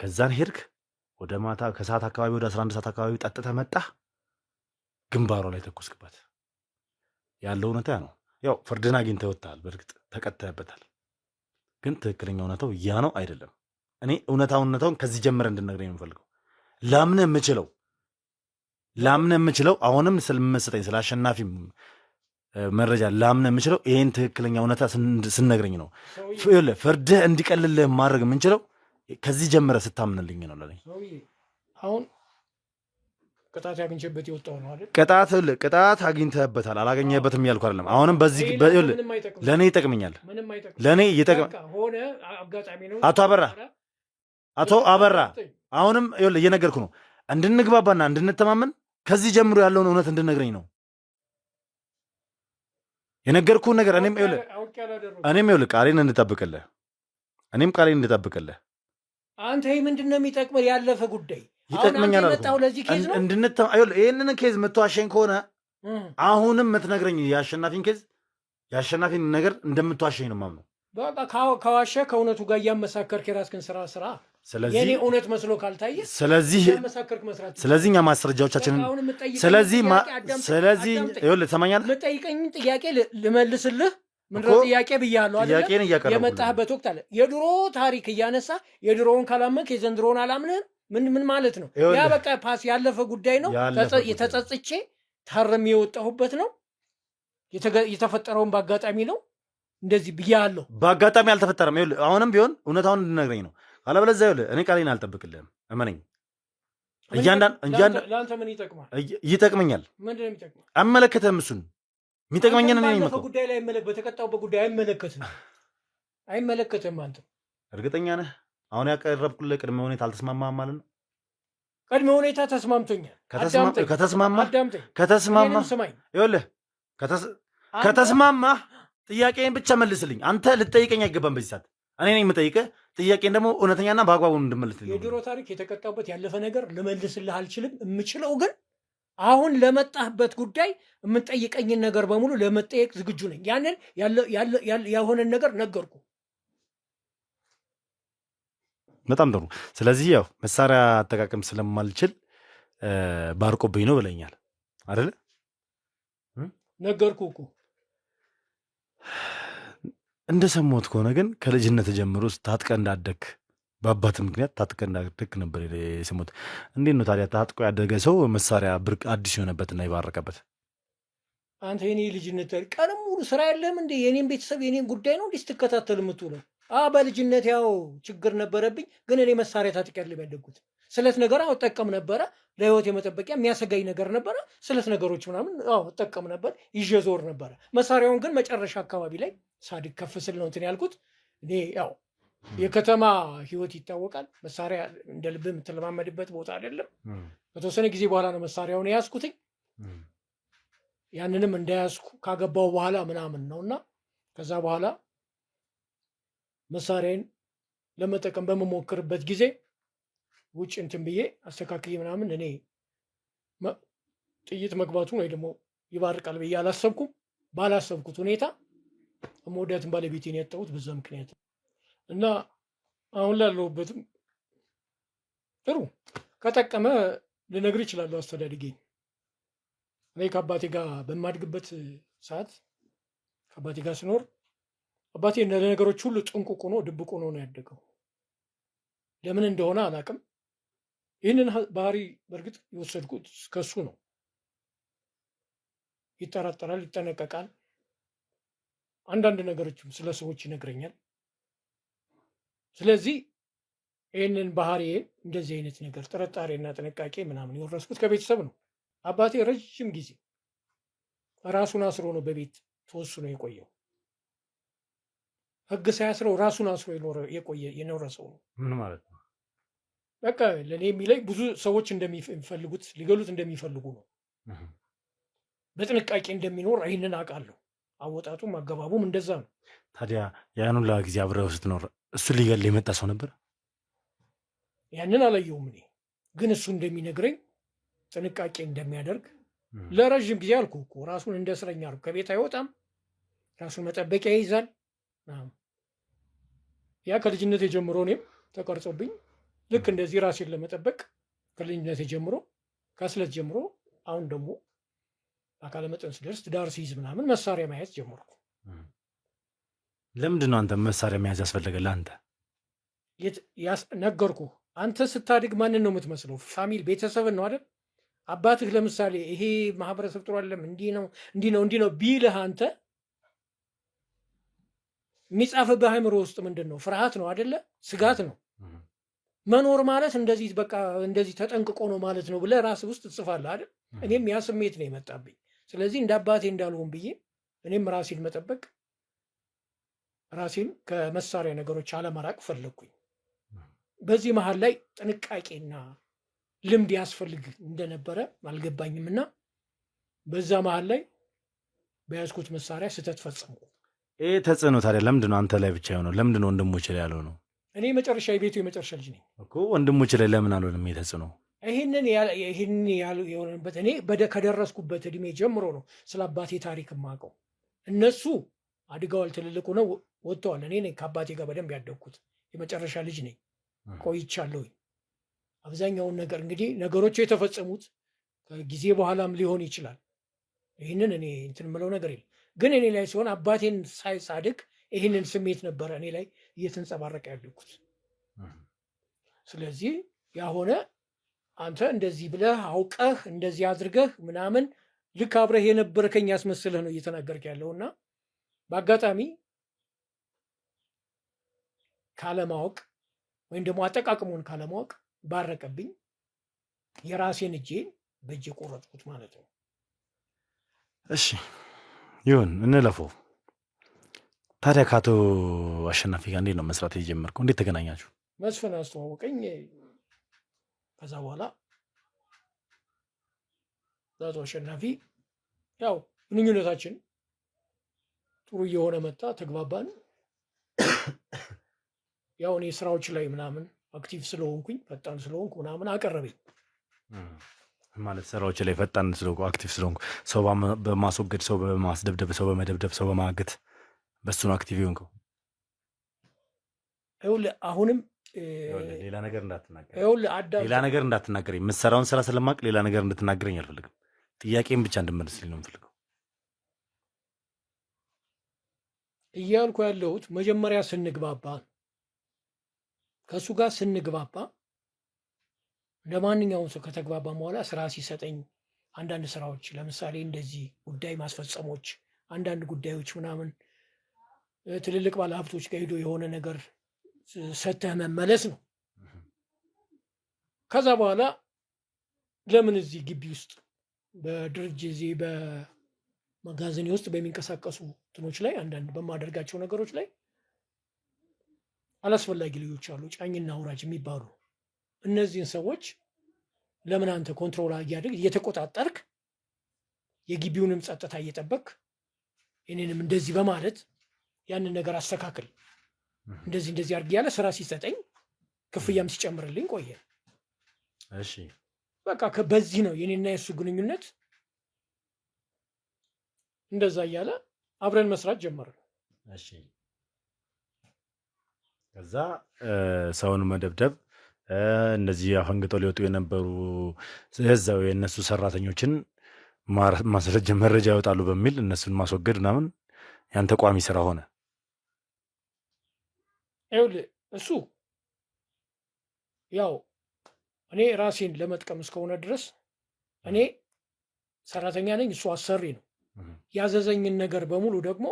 ከዛን ሄድክ ወደ ማታ ከሰዓት አካባቢ ወደ 11 ሰዓት አካባቢ ጠጥተህ መጣህ። ግንባሯ ላይ ተኮስክባት። ያለው እውነታ ነው። ያው ፍርድን አግኝተህ ወጥተሃል። በእርግጥ ተቀጥተህበታል። ግን ትክክለኛ እውነታው ያ ነው አይደለም? እኔ እውነታውን ከዚህ ጀምረ እንድነግረኝ ነው የምፈልገው። ላምነህ የምችለው አሁንም ስለምሰጠኝ ስለ አሸናፊ መረጃ ላምነህ የምችለው ይህን ትክክለኛ እውነታ ስነግረኝ ነው። ፍርድህ እንዲቀልልህ ማድረግ የምንችለው ከዚህ ጀምረ ስታምንልኝ ነው። ለኔ አሁን ቅጣት አግኝቼበት የወጣው ነው አይደል? ቅጣት አግኝተህበታል። አላገኘህበትም እያልኩ አይደለም። አሁንም በዚህ ለእኔ ይጠቅመኛል። ለእኔ አቶ አበራ አሁንም እየነገርኩ ነው። እንድንግባባና እንድንተማመን ከዚህ ጀምሮ ያለውን እውነት እንድነግረኝ ነው የነገርኩህን ነገር። እኔም ይኸውልህ ቃሌን እንድጠብቅልህ አንተ ምንድን ነው የሚጠቅመህ? ያለፈ ጉዳይ ይጠቅመኛል። ይህንን ኬዝ የምትዋሸኝ ከሆነ አሁንም የምትነግረኝ የአሸናፊን ነገር እንደምትዋሸኝ ነው የማምነው። በቃ ከዋሸ ከእውነቱ ጋር እያመሳከርክ የራስህን ስራ የኔ እውነት መስሎ ካልታየ ስለዚህ እኛ ማስረጃዎቻችንን ስለዚህ ትሰማኛለህ? የምጠይቀኝን ጥያቄ ልመልስልህ። ምንድነው ጥያቄ ብያለሁ አይደል? የመጣህበት ወቅት አለ። የድሮ ታሪክ እያነሳ የድሮውን ካላመንክ የዘንድሮውን አላምንህም። ምን ማለት ነው? ያ በቃ ፓስ ያለፈ ጉዳይ ነው። የተጸጽቼ ታርሜ የወጣሁበት ነው። የተፈጠረውን በአጋጣሚ ነው። እንደዚህ ብያለሁ። በአጋጣሚ አልተፈጠረም። አሁንም ቢሆን እውነታውን እንድነግረኝ ነው። አለበለዚያ እኔ ቃሌን አልጠብቅልህም። እመነኝ። ለአንተ ምን ይጠቅማል? ይጠቅመኛል። ምንድን ነው የሚጠቅመው? አይመለከትህም። እሱን የሚጠቅመኝን ባለፈው ጉዳይ ላይ በተቀጣውበት ጉዳይ አይመለከትህም። አንተ እርግጠኛ ነህ? አሁን ያቀረብኩልህ ቅድመ ሁኔታ አልተስማማህም ማለት ነው? ቅድመ ሁኔታ ተስማምቶኛል። ከተስማማህ ጥያቄን ብቻ መልስልኝ። አንተ ልጠይቀኝ አይገባም በዚህ ሰዓት። እኔ ነኝ የምጠይቅህ። ጥያቄን ደግሞ እውነተኛና በአግባቡ እንድመልስልኝ። የድሮ ታሪክ የተቀጣውበት ያለፈ ነገር ልመልስልህ አልችልም። የምችለው ግን አሁን ለመጣህበት ጉዳይ የምጠይቀኝን ነገር በሙሉ ለመጠየቅ ዝግጁ ነኝ። ያንን ያልሆነን ነገር ነገርኩ። በጣም ጥሩ። ስለዚህ ያው መሳሪያ አጠቃቀም ስለማልችል ባርቆብኝ ነው ብለኛል አይደለ? ነገርኩ እኮ። እንደሰማሁት ከሆነ ግን ከልጅነት ጀምሮ ታጥቀ እንዳደግ በአባት ምክንያት ታጥቀ እንዳደግ ነበር የሰማሁት። እንዴት ነው ታዲያ ታጥቆ ያደገ ሰው መሳሪያ ብርቅ አዲስ የሆነበትና የባረቀበት? አንተ የኔ ልጅነት ቀንም ሙሉ ስራ የለህም እንዴ? የኔን ቤተሰብ የኔን ጉዳይ ነው እንዲህ ስትከታተል የምትውለው? በልጅነት ያው ችግር ነበረብኝ፣ ግን እኔ መሳሪያ ታጥቄ አይደለም ያደግኩት። ስለት ነገር እጠቀም ነበረ። ለህይወት የመጠበቂያ የሚያሰጋኝ ነገር ነበረ። ስለት ነገሮች ምናምን እጠቀም ነበር፣ ይዤ ዞር ነበረ። መሳሪያውን ግን መጨረሻ አካባቢ ላይ ሳድግ ከፍ ስል ነው እንትን ያልኩት። እኔ ያው የከተማ ህይወት ይታወቃል። መሳሪያ እንደ ልብ የምትለማመድበት ቦታ አይደለም። በተወሰነ ጊዜ በኋላ ነው መሳሪያውን የያዝኩትኝ። ያንንም እንደያዝኩ ካገባው በኋላ ምናምን ነውና ከዛ በኋላ መሳሪያን ለመጠቀም በመሞክርበት ጊዜ ውጭ እንትን ብዬ አስተካክዬ ምናምን እኔ ጥይት መግባቱን ወይ ደግሞ ይባርቃል ብዬ አላሰብኩም። ባላሰብኩት ሁኔታ መወዳትን ባለቤቴን ያጣሁት በዛ ምክንያት እና አሁን ላለሁበትም ጥሩ ከጠቀመ ልነግር ይችላለሁ። አስተዳድጌኝ እኔ ከአባቴ ጋር በማድግበት ሰዓት ከአባቴ ጋር ስኖር አባቴ ለነገሮች ሁሉ ጥንቁቅ ሆኖ ድብቅ ሆኖ ነው ያደገው። ለምን እንደሆነ አላውቅም። ይህንን ባህሪ በእርግጥ የወሰድኩት ከሱ ነው። ይጠራጠራል፣ ይጠነቀቃል። አንዳንድ ነገሮችም ስለ ሰዎች ይነግረኛል። ስለዚህ ይህንን ባህሪዬን እንደዚህ አይነት ነገር ጥርጣሬና ጥንቃቄ ምናምን የወረስኩት ከቤተሰብ ነው። አባቴ ረዥም ጊዜ ራሱን አስሮ ነው በቤት ተወስኖ የቆየው። ሕግ ሳያስረው ራሱን አስሮ የኖረ ሰው ነው። ምን ማለት ነው? በቃ ለእኔ የሚለኝ ብዙ ሰዎች እንደሚፈልጉት ሊገሉት እንደሚፈልጉ ነው። በጥንቃቄ እንደሚኖር ይህንን አውቃለሁ። አወጣጡም አገባቡም እንደዛ ነው። ታዲያ ያን ሁላ ጊዜ አብረው ስትኖር እሱ ሊገል የመጣ ሰው ነበር? ያንን አላየውም እኔ ግን እሱ እንደሚነግረኝ ጥንቃቄ እንደሚያደርግ ለረዥም ጊዜ አልኩ እኮ ራሱን እንደ እስረኛ አልኩ። ከቤት አይወጣም፣ ራሱን መጠበቂያ ይይዛል። ያ ከልጅነት ጀምሮ እኔም ተቀርጾብኝ ልክ እንደዚህ ራሴን ለመጠበቅ ከልጅነት ጀምሮ ከስለት ጀምሮ አሁን ደግሞ አካለ መጠን ስደርስ ትዳር ሲይዝ ምናምን መሳሪያ መያዝ ጀመርኩ። ለምንድን ነው አንተ መሳሪያ መያዝ ያስፈለገ? ለአንተ ነገርኩ። አንተ ስታድግ ማንን ነው የምትመስለው? ፋሚሊ ቤተሰብን ነው አይደል? አባትህ ለምሳሌ ይሄ ማህበረሰብ ጥሩ አይደለም እንዲህ ነው ቢልህ አንተ የሚጻፍብህ አእምሮ ውስጥ ምንድን ነው? ፍርሃት ነው አይደለ? ስጋት ነው። መኖር ማለት እንደዚህ በቃ እንደዚህ ተጠንቅቆ ነው ማለት ነው ብለህ ራስህ ውስጥ ትጽፋለህ አይደል? እኔም ያ ስሜት ነው የመጣብኝ። ስለዚህ እንደ አባቴ እንዳልሆን ብዬ እኔም ራሴን መጠበቅ ራሴን ከመሳሪያ ነገሮች አለመራቅ ፈለግኩኝ። በዚህ መሀል ላይ ጥንቃቄና ልምድ ያስፈልግ እንደነበረ አልገባኝም እና በዛ መሀል ላይ በያዝኩት መሳሪያ ስህተት ፈጸምኩ። ይህ ተጽዕኖ ታዲያ ለምንድን ነው አንተ ላይ ብቻ የሆነው? ለምንድን ነው ወንድሞች ላይ ያለው ነው? እኔ መጨረሻ የቤቱ የመጨረሻ ልጅ ነኝ እኮ። ወንድሞች ላይ ለምን አልሆንም? የተጽዕኖ ይህንን የሆነበት እኔ ከደረስኩበት እድሜ ጀምሮ ነው ስለ አባቴ ታሪክ የማውቀው። እነሱ አድገዋል፣ ትልልቁ ነው ወጥተዋል። እኔ ከአባቴ ጋር በደንብ ያደግኩት የመጨረሻ ልጅ ነኝ። ቆይቻለሁኝ። አብዛኛውን ነገር እንግዲህ ነገሮች የተፈጸሙት ከጊዜ በኋላም ሊሆን ይችላል። ይህንን እኔ እንትን የምለው ነገር የለም። ግን እኔ ላይ ሲሆን አባቴን ሳድግ ይህንን ስሜት ነበረ እኔ ላይ እየተንጸባረቀ ያደግኩት። ስለዚህ ያሆነ አንተ እንደዚህ ብለህ አውቀህ እንደዚህ አድርገህ ምናምን ልክ አብረህ የነበርከኝ ያስመስልህ ነው እየተናገርክ ያለውና በአጋጣሚ ካለማወቅ ወይም ደግሞ አጠቃቅሙን ካለማወቅ ባረቀብኝ የራሴን እጄን በእጄ ቆረጥኩት ማለት ነው። እሺ ይሁን እንለፈው። ታዲያ ከአቶ አሸናፊ ጋር እንዴት ነው መስራት የጀመርከው? እንዴት ተገናኛችሁ? መስፍን አስተዋወቀኝ። ከዛ በኋላ አቶ አሸናፊ ያው ግንኙነታችን ጥሩ እየሆነ መጣ፣ ተግባባን። ያው እኔ ስራዎች ላይ ምናምን አክቲቭ ስለሆንኩኝ ፈጣን ስለሆንኩ ምናምን አቀረበኝ። ማለት ስራዎች ላይ ፈጣን ስለሆንኩ አክቲቭ ስለሆንኩ ሰው በማስወገድ ሰው በማስደብደብ ሰው በመደብደብ ሰው በማገት በሱ ነው አክቲቭ የሆንከው? አሁንም ሌላ ነገር እንዳትናገረኝ የምትሰራውን ስራ ስለማቅ ሌላ ነገር እንድትናገረኝ አልፈልግም። ጥያቄም ብቻ እንድመልስልኝ ነው የምፈልገው። እያልኩ ያለሁት መጀመሪያ ስንግባባ ከእሱ ጋር ስንግባባ እንደ ማንኛውም ሰው ከተግባባ በኋላ ስራ ሲሰጠኝ አንዳንድ ስራዎች ለምሳሌ እንደዚህ ጉዳይ ማስፈጸሞች፣ አንዳንድ ጉዳዮች ምናምን ትልልቅ ባለሀብቶች ጋር ሄዶ የሆነ ነገር ሰተህ መመለስ ነው። ከዛ በኋላ ለምን እዚህ ግቢ ውስጥ በድርጅት እዚህ በመጋዘኔ ውስጥ በሚንቀሳቀሱ እንትኖች ላይ አንዳንድ በማደርጋቸው ነገሮች ላይ አላስፈላጊ ልጆች አሉ፣ ጫኝና አውራጅ የሚባሉ እነዚህን ሰዎች ለምን አንተ ኮንትሮል እያደረግ እየተቆጣጠርክ የግቢውንም ጸጥታ እየጠበቅ እኔንም እንደዚህ በማለት ያንን ነገር አስተካክል እንደዚህ አድርግ ያለ ስራ ሲሰጠኝ ክፍያም ሲጨምርልኝ ቆየ። እሺ በቃ በዚህ ነው የኔና የሱ ግንኙነት። እንደዛ እያለ አብረን መስራት ጀመርን። እሺ ከዛ ሰውን መደብደብ እነዚህ አፈንግጠው ሊወጡ የነበሩ እዛው የእነሱ ሰራተኞችን መረጃ ያወጣሉ በሚል እነሱን ማስወገድ ምናምን ያንተ ቋሚ ስራ ሆነ። ይኸውልህ እሱ ያው እኔ ራሴን ለመጥቀም እስከሆነ ድረስ እኔ ሰራተኛ ነኝ፣ እሱ አሰሪ ነው። ያዘዘኝን ነገር በሙሉ ደግሞ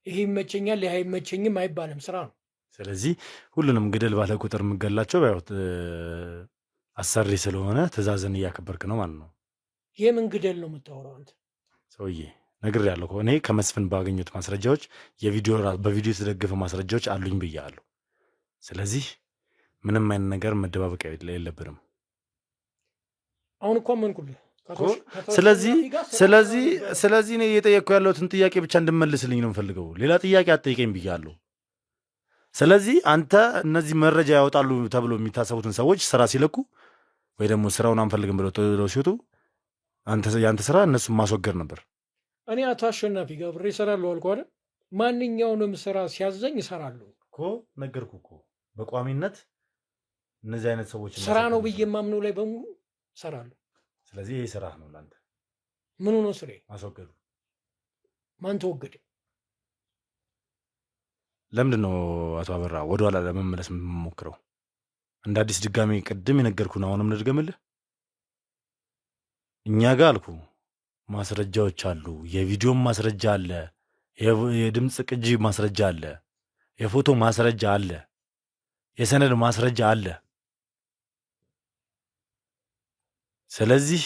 ይሄ ይመቸኛል ይሄ አይመቸኝም አይባልም፣ ስራ ነው። ስለዚህ ሁሉንም ግደል ባለ ቁጥር የምገላቸው አሰሪ ስለሆነ ትእዛዝን እያከበርክ ነው ማለት ነው። የምን ግደል ነው የምታወራው አንተ ሰውዬ? ነግሬያለሁ እኮ እኔ ከመስፍን ባገኙት ማስረጃዎች በቪዲዮ የተደገፈ ማስረጃዎች አሉኝ ብያለሁ። ስለዚህ ምንም አይነት ነገር መደባበቅ የለብንም። አሁን እኮ አመንኩልህ። ስለዚህ እኔ እየጠየቅኩ ያለሁትን ጥያቄ ብቻ እንድመልስልኝ ነው የምፈልገው። ሌላ ጥያቄ አትጠይቀኝ ብያለሁ። ስለዚህ አንተ እነዚህ መረጃ ያወጣሉ ተብሎ የሚታሰቡትን ሰዎች ስራ ሲለቁ ወይ ደግሞ ስራውን አንፈልግም ብለው ሲወጡ የአንተ ስራ እነሱን ማስወገድ ነበር። እኔ አቶ አሸናፊ ጋር ብሬ እሰራለሁ አልኩህ አይደል? ማንኛውንም ስራ ሲያዘኝ እሰራለሁ እኮ ነገርኩህ እኮ። በቋሚነት እነዚህ አይነት ሰዎች ስራ ነው ብዬ የማምነው ላይ በሙሉ እሰራለሁ። ስለዚህ ይሄ ስራ ነው ለአንተ። ምኑ ነው ስሬ? ማስወገዱ። ማን ተወገደ? ለምንድን ነው አቶ አበራ ወደኋላ ለመመለስ የምሞክረው? እንደ አዲስ ድጋሜ ቅድም የነገርኩህን አሁንም ልድገምልህ። እኛ ጋር አልኩ ማስረጃዎች አሉ። የቪዲዮም ማስረጃ አለ፣ የድምፅ ቅጂ ማስረጃ አለ፣ የፎቶ ማስረጃ አለ፣ የሰነድ ማስረጃ አለ። ስለዚህ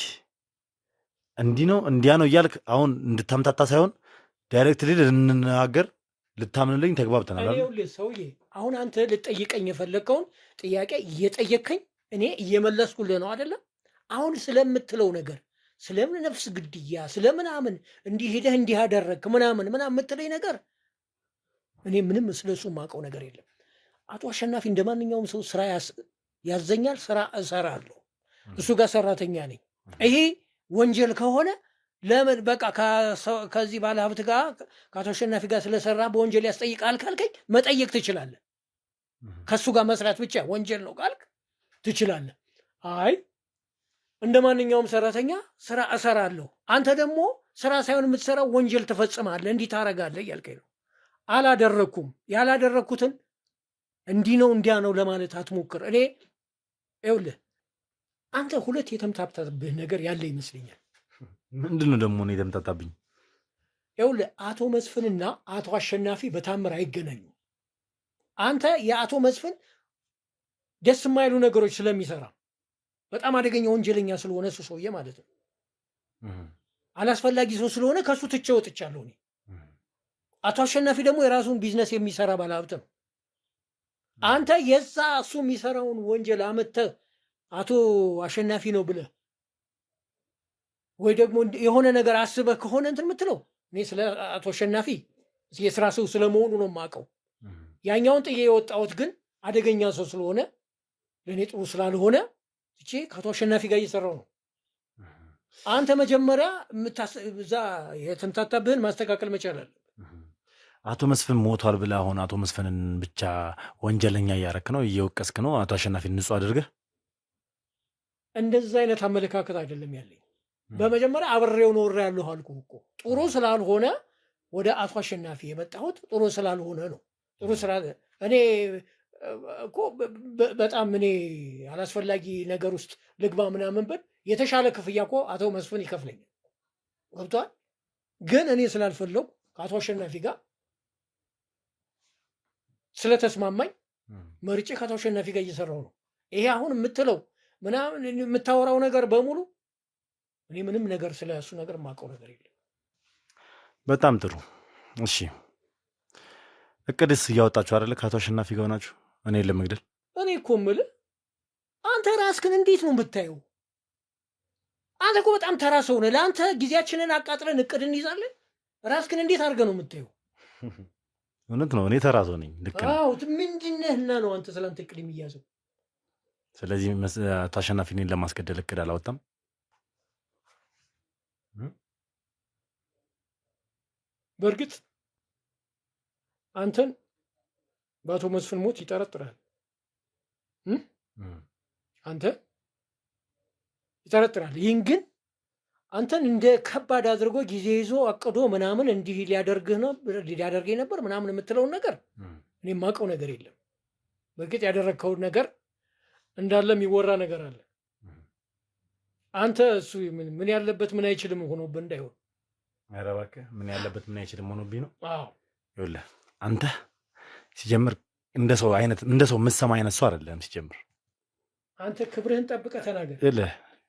እንዲህ ነው እንዲያ ነው እያልክ አሁን እንድታምታታ ሳይሆን ዳይሬክትሊ ልንናገር ልታምንልኝ ተግባብተናል። ሰውዬ አሁን አንተ ልጠይቀኝ የፈለግከውን ጥያቄ እየጠየከኝ እኔ እየመለስኩልህ ነው አይደለም? አሁን ስለምትለው ነገር ስለምን ነፍስ ግድያ ስለምናምን እንዲህ ሄደህ እንዲህ አደረግክ ምናምን የምትለኝ ነገር እኔ ምንም ስለሱ የማውቀው ነገር የለም። አቶ አሸናፊ እንደ ማንኛውም ሰው ስራ ያዘኛል፣ ስራ እሰራለሁ። እሱ ጋር ሰራተኛ ነኝ። ይሄ ወንጀል ከሆነ ለምን በቃ ከዚህ ባለ ሀብት ጋር ከአቶ አሸናፊ ጋር ስለሰራ በወንጀል ያስጠይቃል ካልከኝ መጠየቅ ትችላለህ። ከእሱ ጋር መስራት ብቻ ወንጀል ነው ካልክ ትችላለህ። አይ እንደ ማንኛውም ሰራተኛ ስራ እሰራለሁ፣ አንተ ደግሞ ስራ ሳይሆን የምትሰራው ወንጀል ትፈጽማለህ፣ እንዲህ ታረጋለህ እያልከኝ ነው። አላደረግኩም። ያላደረግኩትን እንዲህ ነው እንዲያ ነው ለማለት አትሞክር። እኔ ይኸውልህ አንተ ሁለት የተምታታብህ ነገር ያለ ይመስለኛል። ምንድን ነው ደግሞ የተምታታብኝ? ይኸውልህ አቶ መስፍንና አቶ አሸናፊ በታምር አይገናኙም። አንተ የአቶ መስፍን ደስ የማይሉ ነገሮች ስለሚሰራ በጣም አደገኛ ወንጀለኛ ስለሆነ እሱ ሰውዬ ማለት ነው፣ አላስፈላጊ ሰው ስለሆነ ከእሱ ትቼ ወጥቻለሁ እኔ። አቶ አሸናፊ ደግሞ የራሱን ቢዝነስ የሚሰራ ባለሀብት ነው። አንተ የዛ እሱ የሚሰራውን ወንጀል አመተህ አቶ አሸናፊ ነው ብለህ ወይ ደግሞ የሆነ ነገር አስበህ ከሆነ እንትን የምትለው እኔ ስለ አቶ አሸናፊ የስራ ሰው ስለመሆኑ ነው የማውቀው። ያኛውን ጥዬ የወጣሁት ግን አደገኛ ሰው ስለሆነ ለእኔ ጥሩ ስላልሆነ ትቼ ከአቶ አሸናፊ ጋር እየሰራው ነው። አንተ መጀመሪያ እዛ የተምታታብህን ማስተካከል መቻል አለ። አቶ መስፍን ሞቷል ብለህ አሁን አቶ መስፍንን ብቻ ወንጀለኛ እያረክ ነው፣ እየወቀስክ ነው። አቶ አሸናፊን ንጹህ አድርገህ እንደዛ አይነት አመለካከት አይደለም ያለኝ። በመጀመሪያ አብሬው ኖሬ ያለሁ አልኩህ እኮ። ጥሩ ስላልሆነ ወደ አቶ አሸናፊ የመጣሁት ጥሩ ስላልሆነ ነው። ጥሩ ስራ እኔ እኮ በጣም እኔ አላስፈላጊ ነገር ውስጥ ልግባ ምናምን ብል የተሻለ ክፍያ እኮ አቶ መስፍን ይከፍለኛል። ገብቶሃል? ግን እኔ ስላልፈለጉ ከአቶ አሸናፊ ጋር ስለተስማማኝ መርጬ ከአቶ አሸናፊ ጋር እየሰራው ነው። ይሄ አሁን የምትለው ምናምን የምታወራው ነገር በሙሉ እኔ ምንም ነገር ስለ እሱ ነገር የማውቀው ነገር የለም። በጣም ጥሩ። እሺ እቅድስ እያወጣችሁ አይደለ? ከአቶ አሸናፊ ጋር ሆናችሁ እኔ ለመግደል። እኔ እኮ የምልህ አንተ ራስህን እንዴት ነው የምታየው? አንተ እኮ በጣም ተራ ሰው ነህ። ለአንተ ጊዜያችንን አቃጥለን እቅድ እንይዛለን። ራስህን እንዴት አድርገህ ነው የምታየው? እውነት ነው፣ እኔ ተራ ሰው ነኝ። ልክ ነው። ምንድነህና ነው አንተ ስለአንተ እቅድ የሚያዘው? ስለዚህ አቶ አሸናፊ እኔን ለማስገደል እቅድ አላወጣም። በእርግጥ አንተን በአቶ መስፍን ሞት ይጠረጥራል። አንተ ይጠረጥራል። ይህን ግን አንተን እንደ ከባድ አድርጎ ጊዜ ይዞ አቅዶ ምናምን እንዲህ ሊያደርገኝ ነበር ምናምን የምትለውን ነገር እኔ የማውቀው ነገር የለም። በእርግጥ ያደረግከውን ነገር እንዳለ የሚወራ ነገር አለ። አንተ እሱ ምን ያለበት ምን አይችልም ሆኖብህ እንዳይሆን። ኧረ እባክህ ምን ያለበት ምን አይችልም ሆኖብኝ ነው። ይኸውልህ አንተ ሲጀምር እንደ ሰው የምትሰማ አይነት ሰው አይደለም። ሲጀምር አንተ ክብርህን ጠብቀህ ተናገር።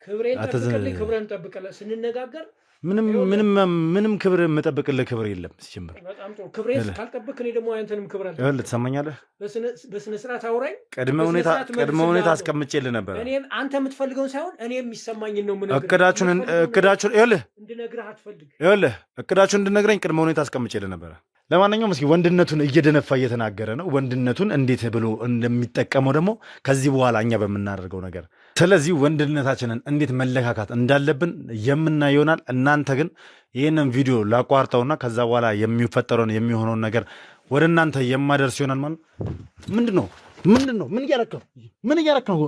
ክብሬን ጠብቀህ ስንነጋገር ምንም ክብር የምጠብቅልህ ክብር የለም። ሲጀምር በጣም ጥሩ ክብሬን ካልጠብቅ እኔ ደግሞ አንተንም ክብር አለ። ይኸውልህ ትሰማኛለህ? በስነ ስርዓት አውራኝ። ቅድመ ሁኔታ አስቀምጬልህ ነበር። እኔም አንተ የምትፈልገውን ሳይሆን እኔ የሚሰማኝን ነው የምነግርህ። እቅዳችሁን ይኸውልህ እንድነግርህ አትፈልግ። ይኸውልህ እቅዳችሁን እንድነግረኝ ቅድመ ሁኔታ አስቀምጬልህ ነበረ። ለማንኛውም እስኪ ወንድነቱን እየደነፋ እየተናገረ ነው። ወንድነቱን እንዴት ብሎ እንደሚጠቀመው ደግሞ ከዚህ በኋላ እኛ በምናደርገው ነገር፣ ስለዚህ ወንድነታችንን እንዴት መለካካት እንዳለብን የምናየው ይሆናል። እናንተ ግን ይህንን ቪዲዮ ላቋርጠውና ከዛ በኋላ የሚፈጠረውን የሚሆነውን ነገር ወደ እናንተ የማደርስ ይሆናል። ማለት ምንድን ነው? ምን እያረክ ነው?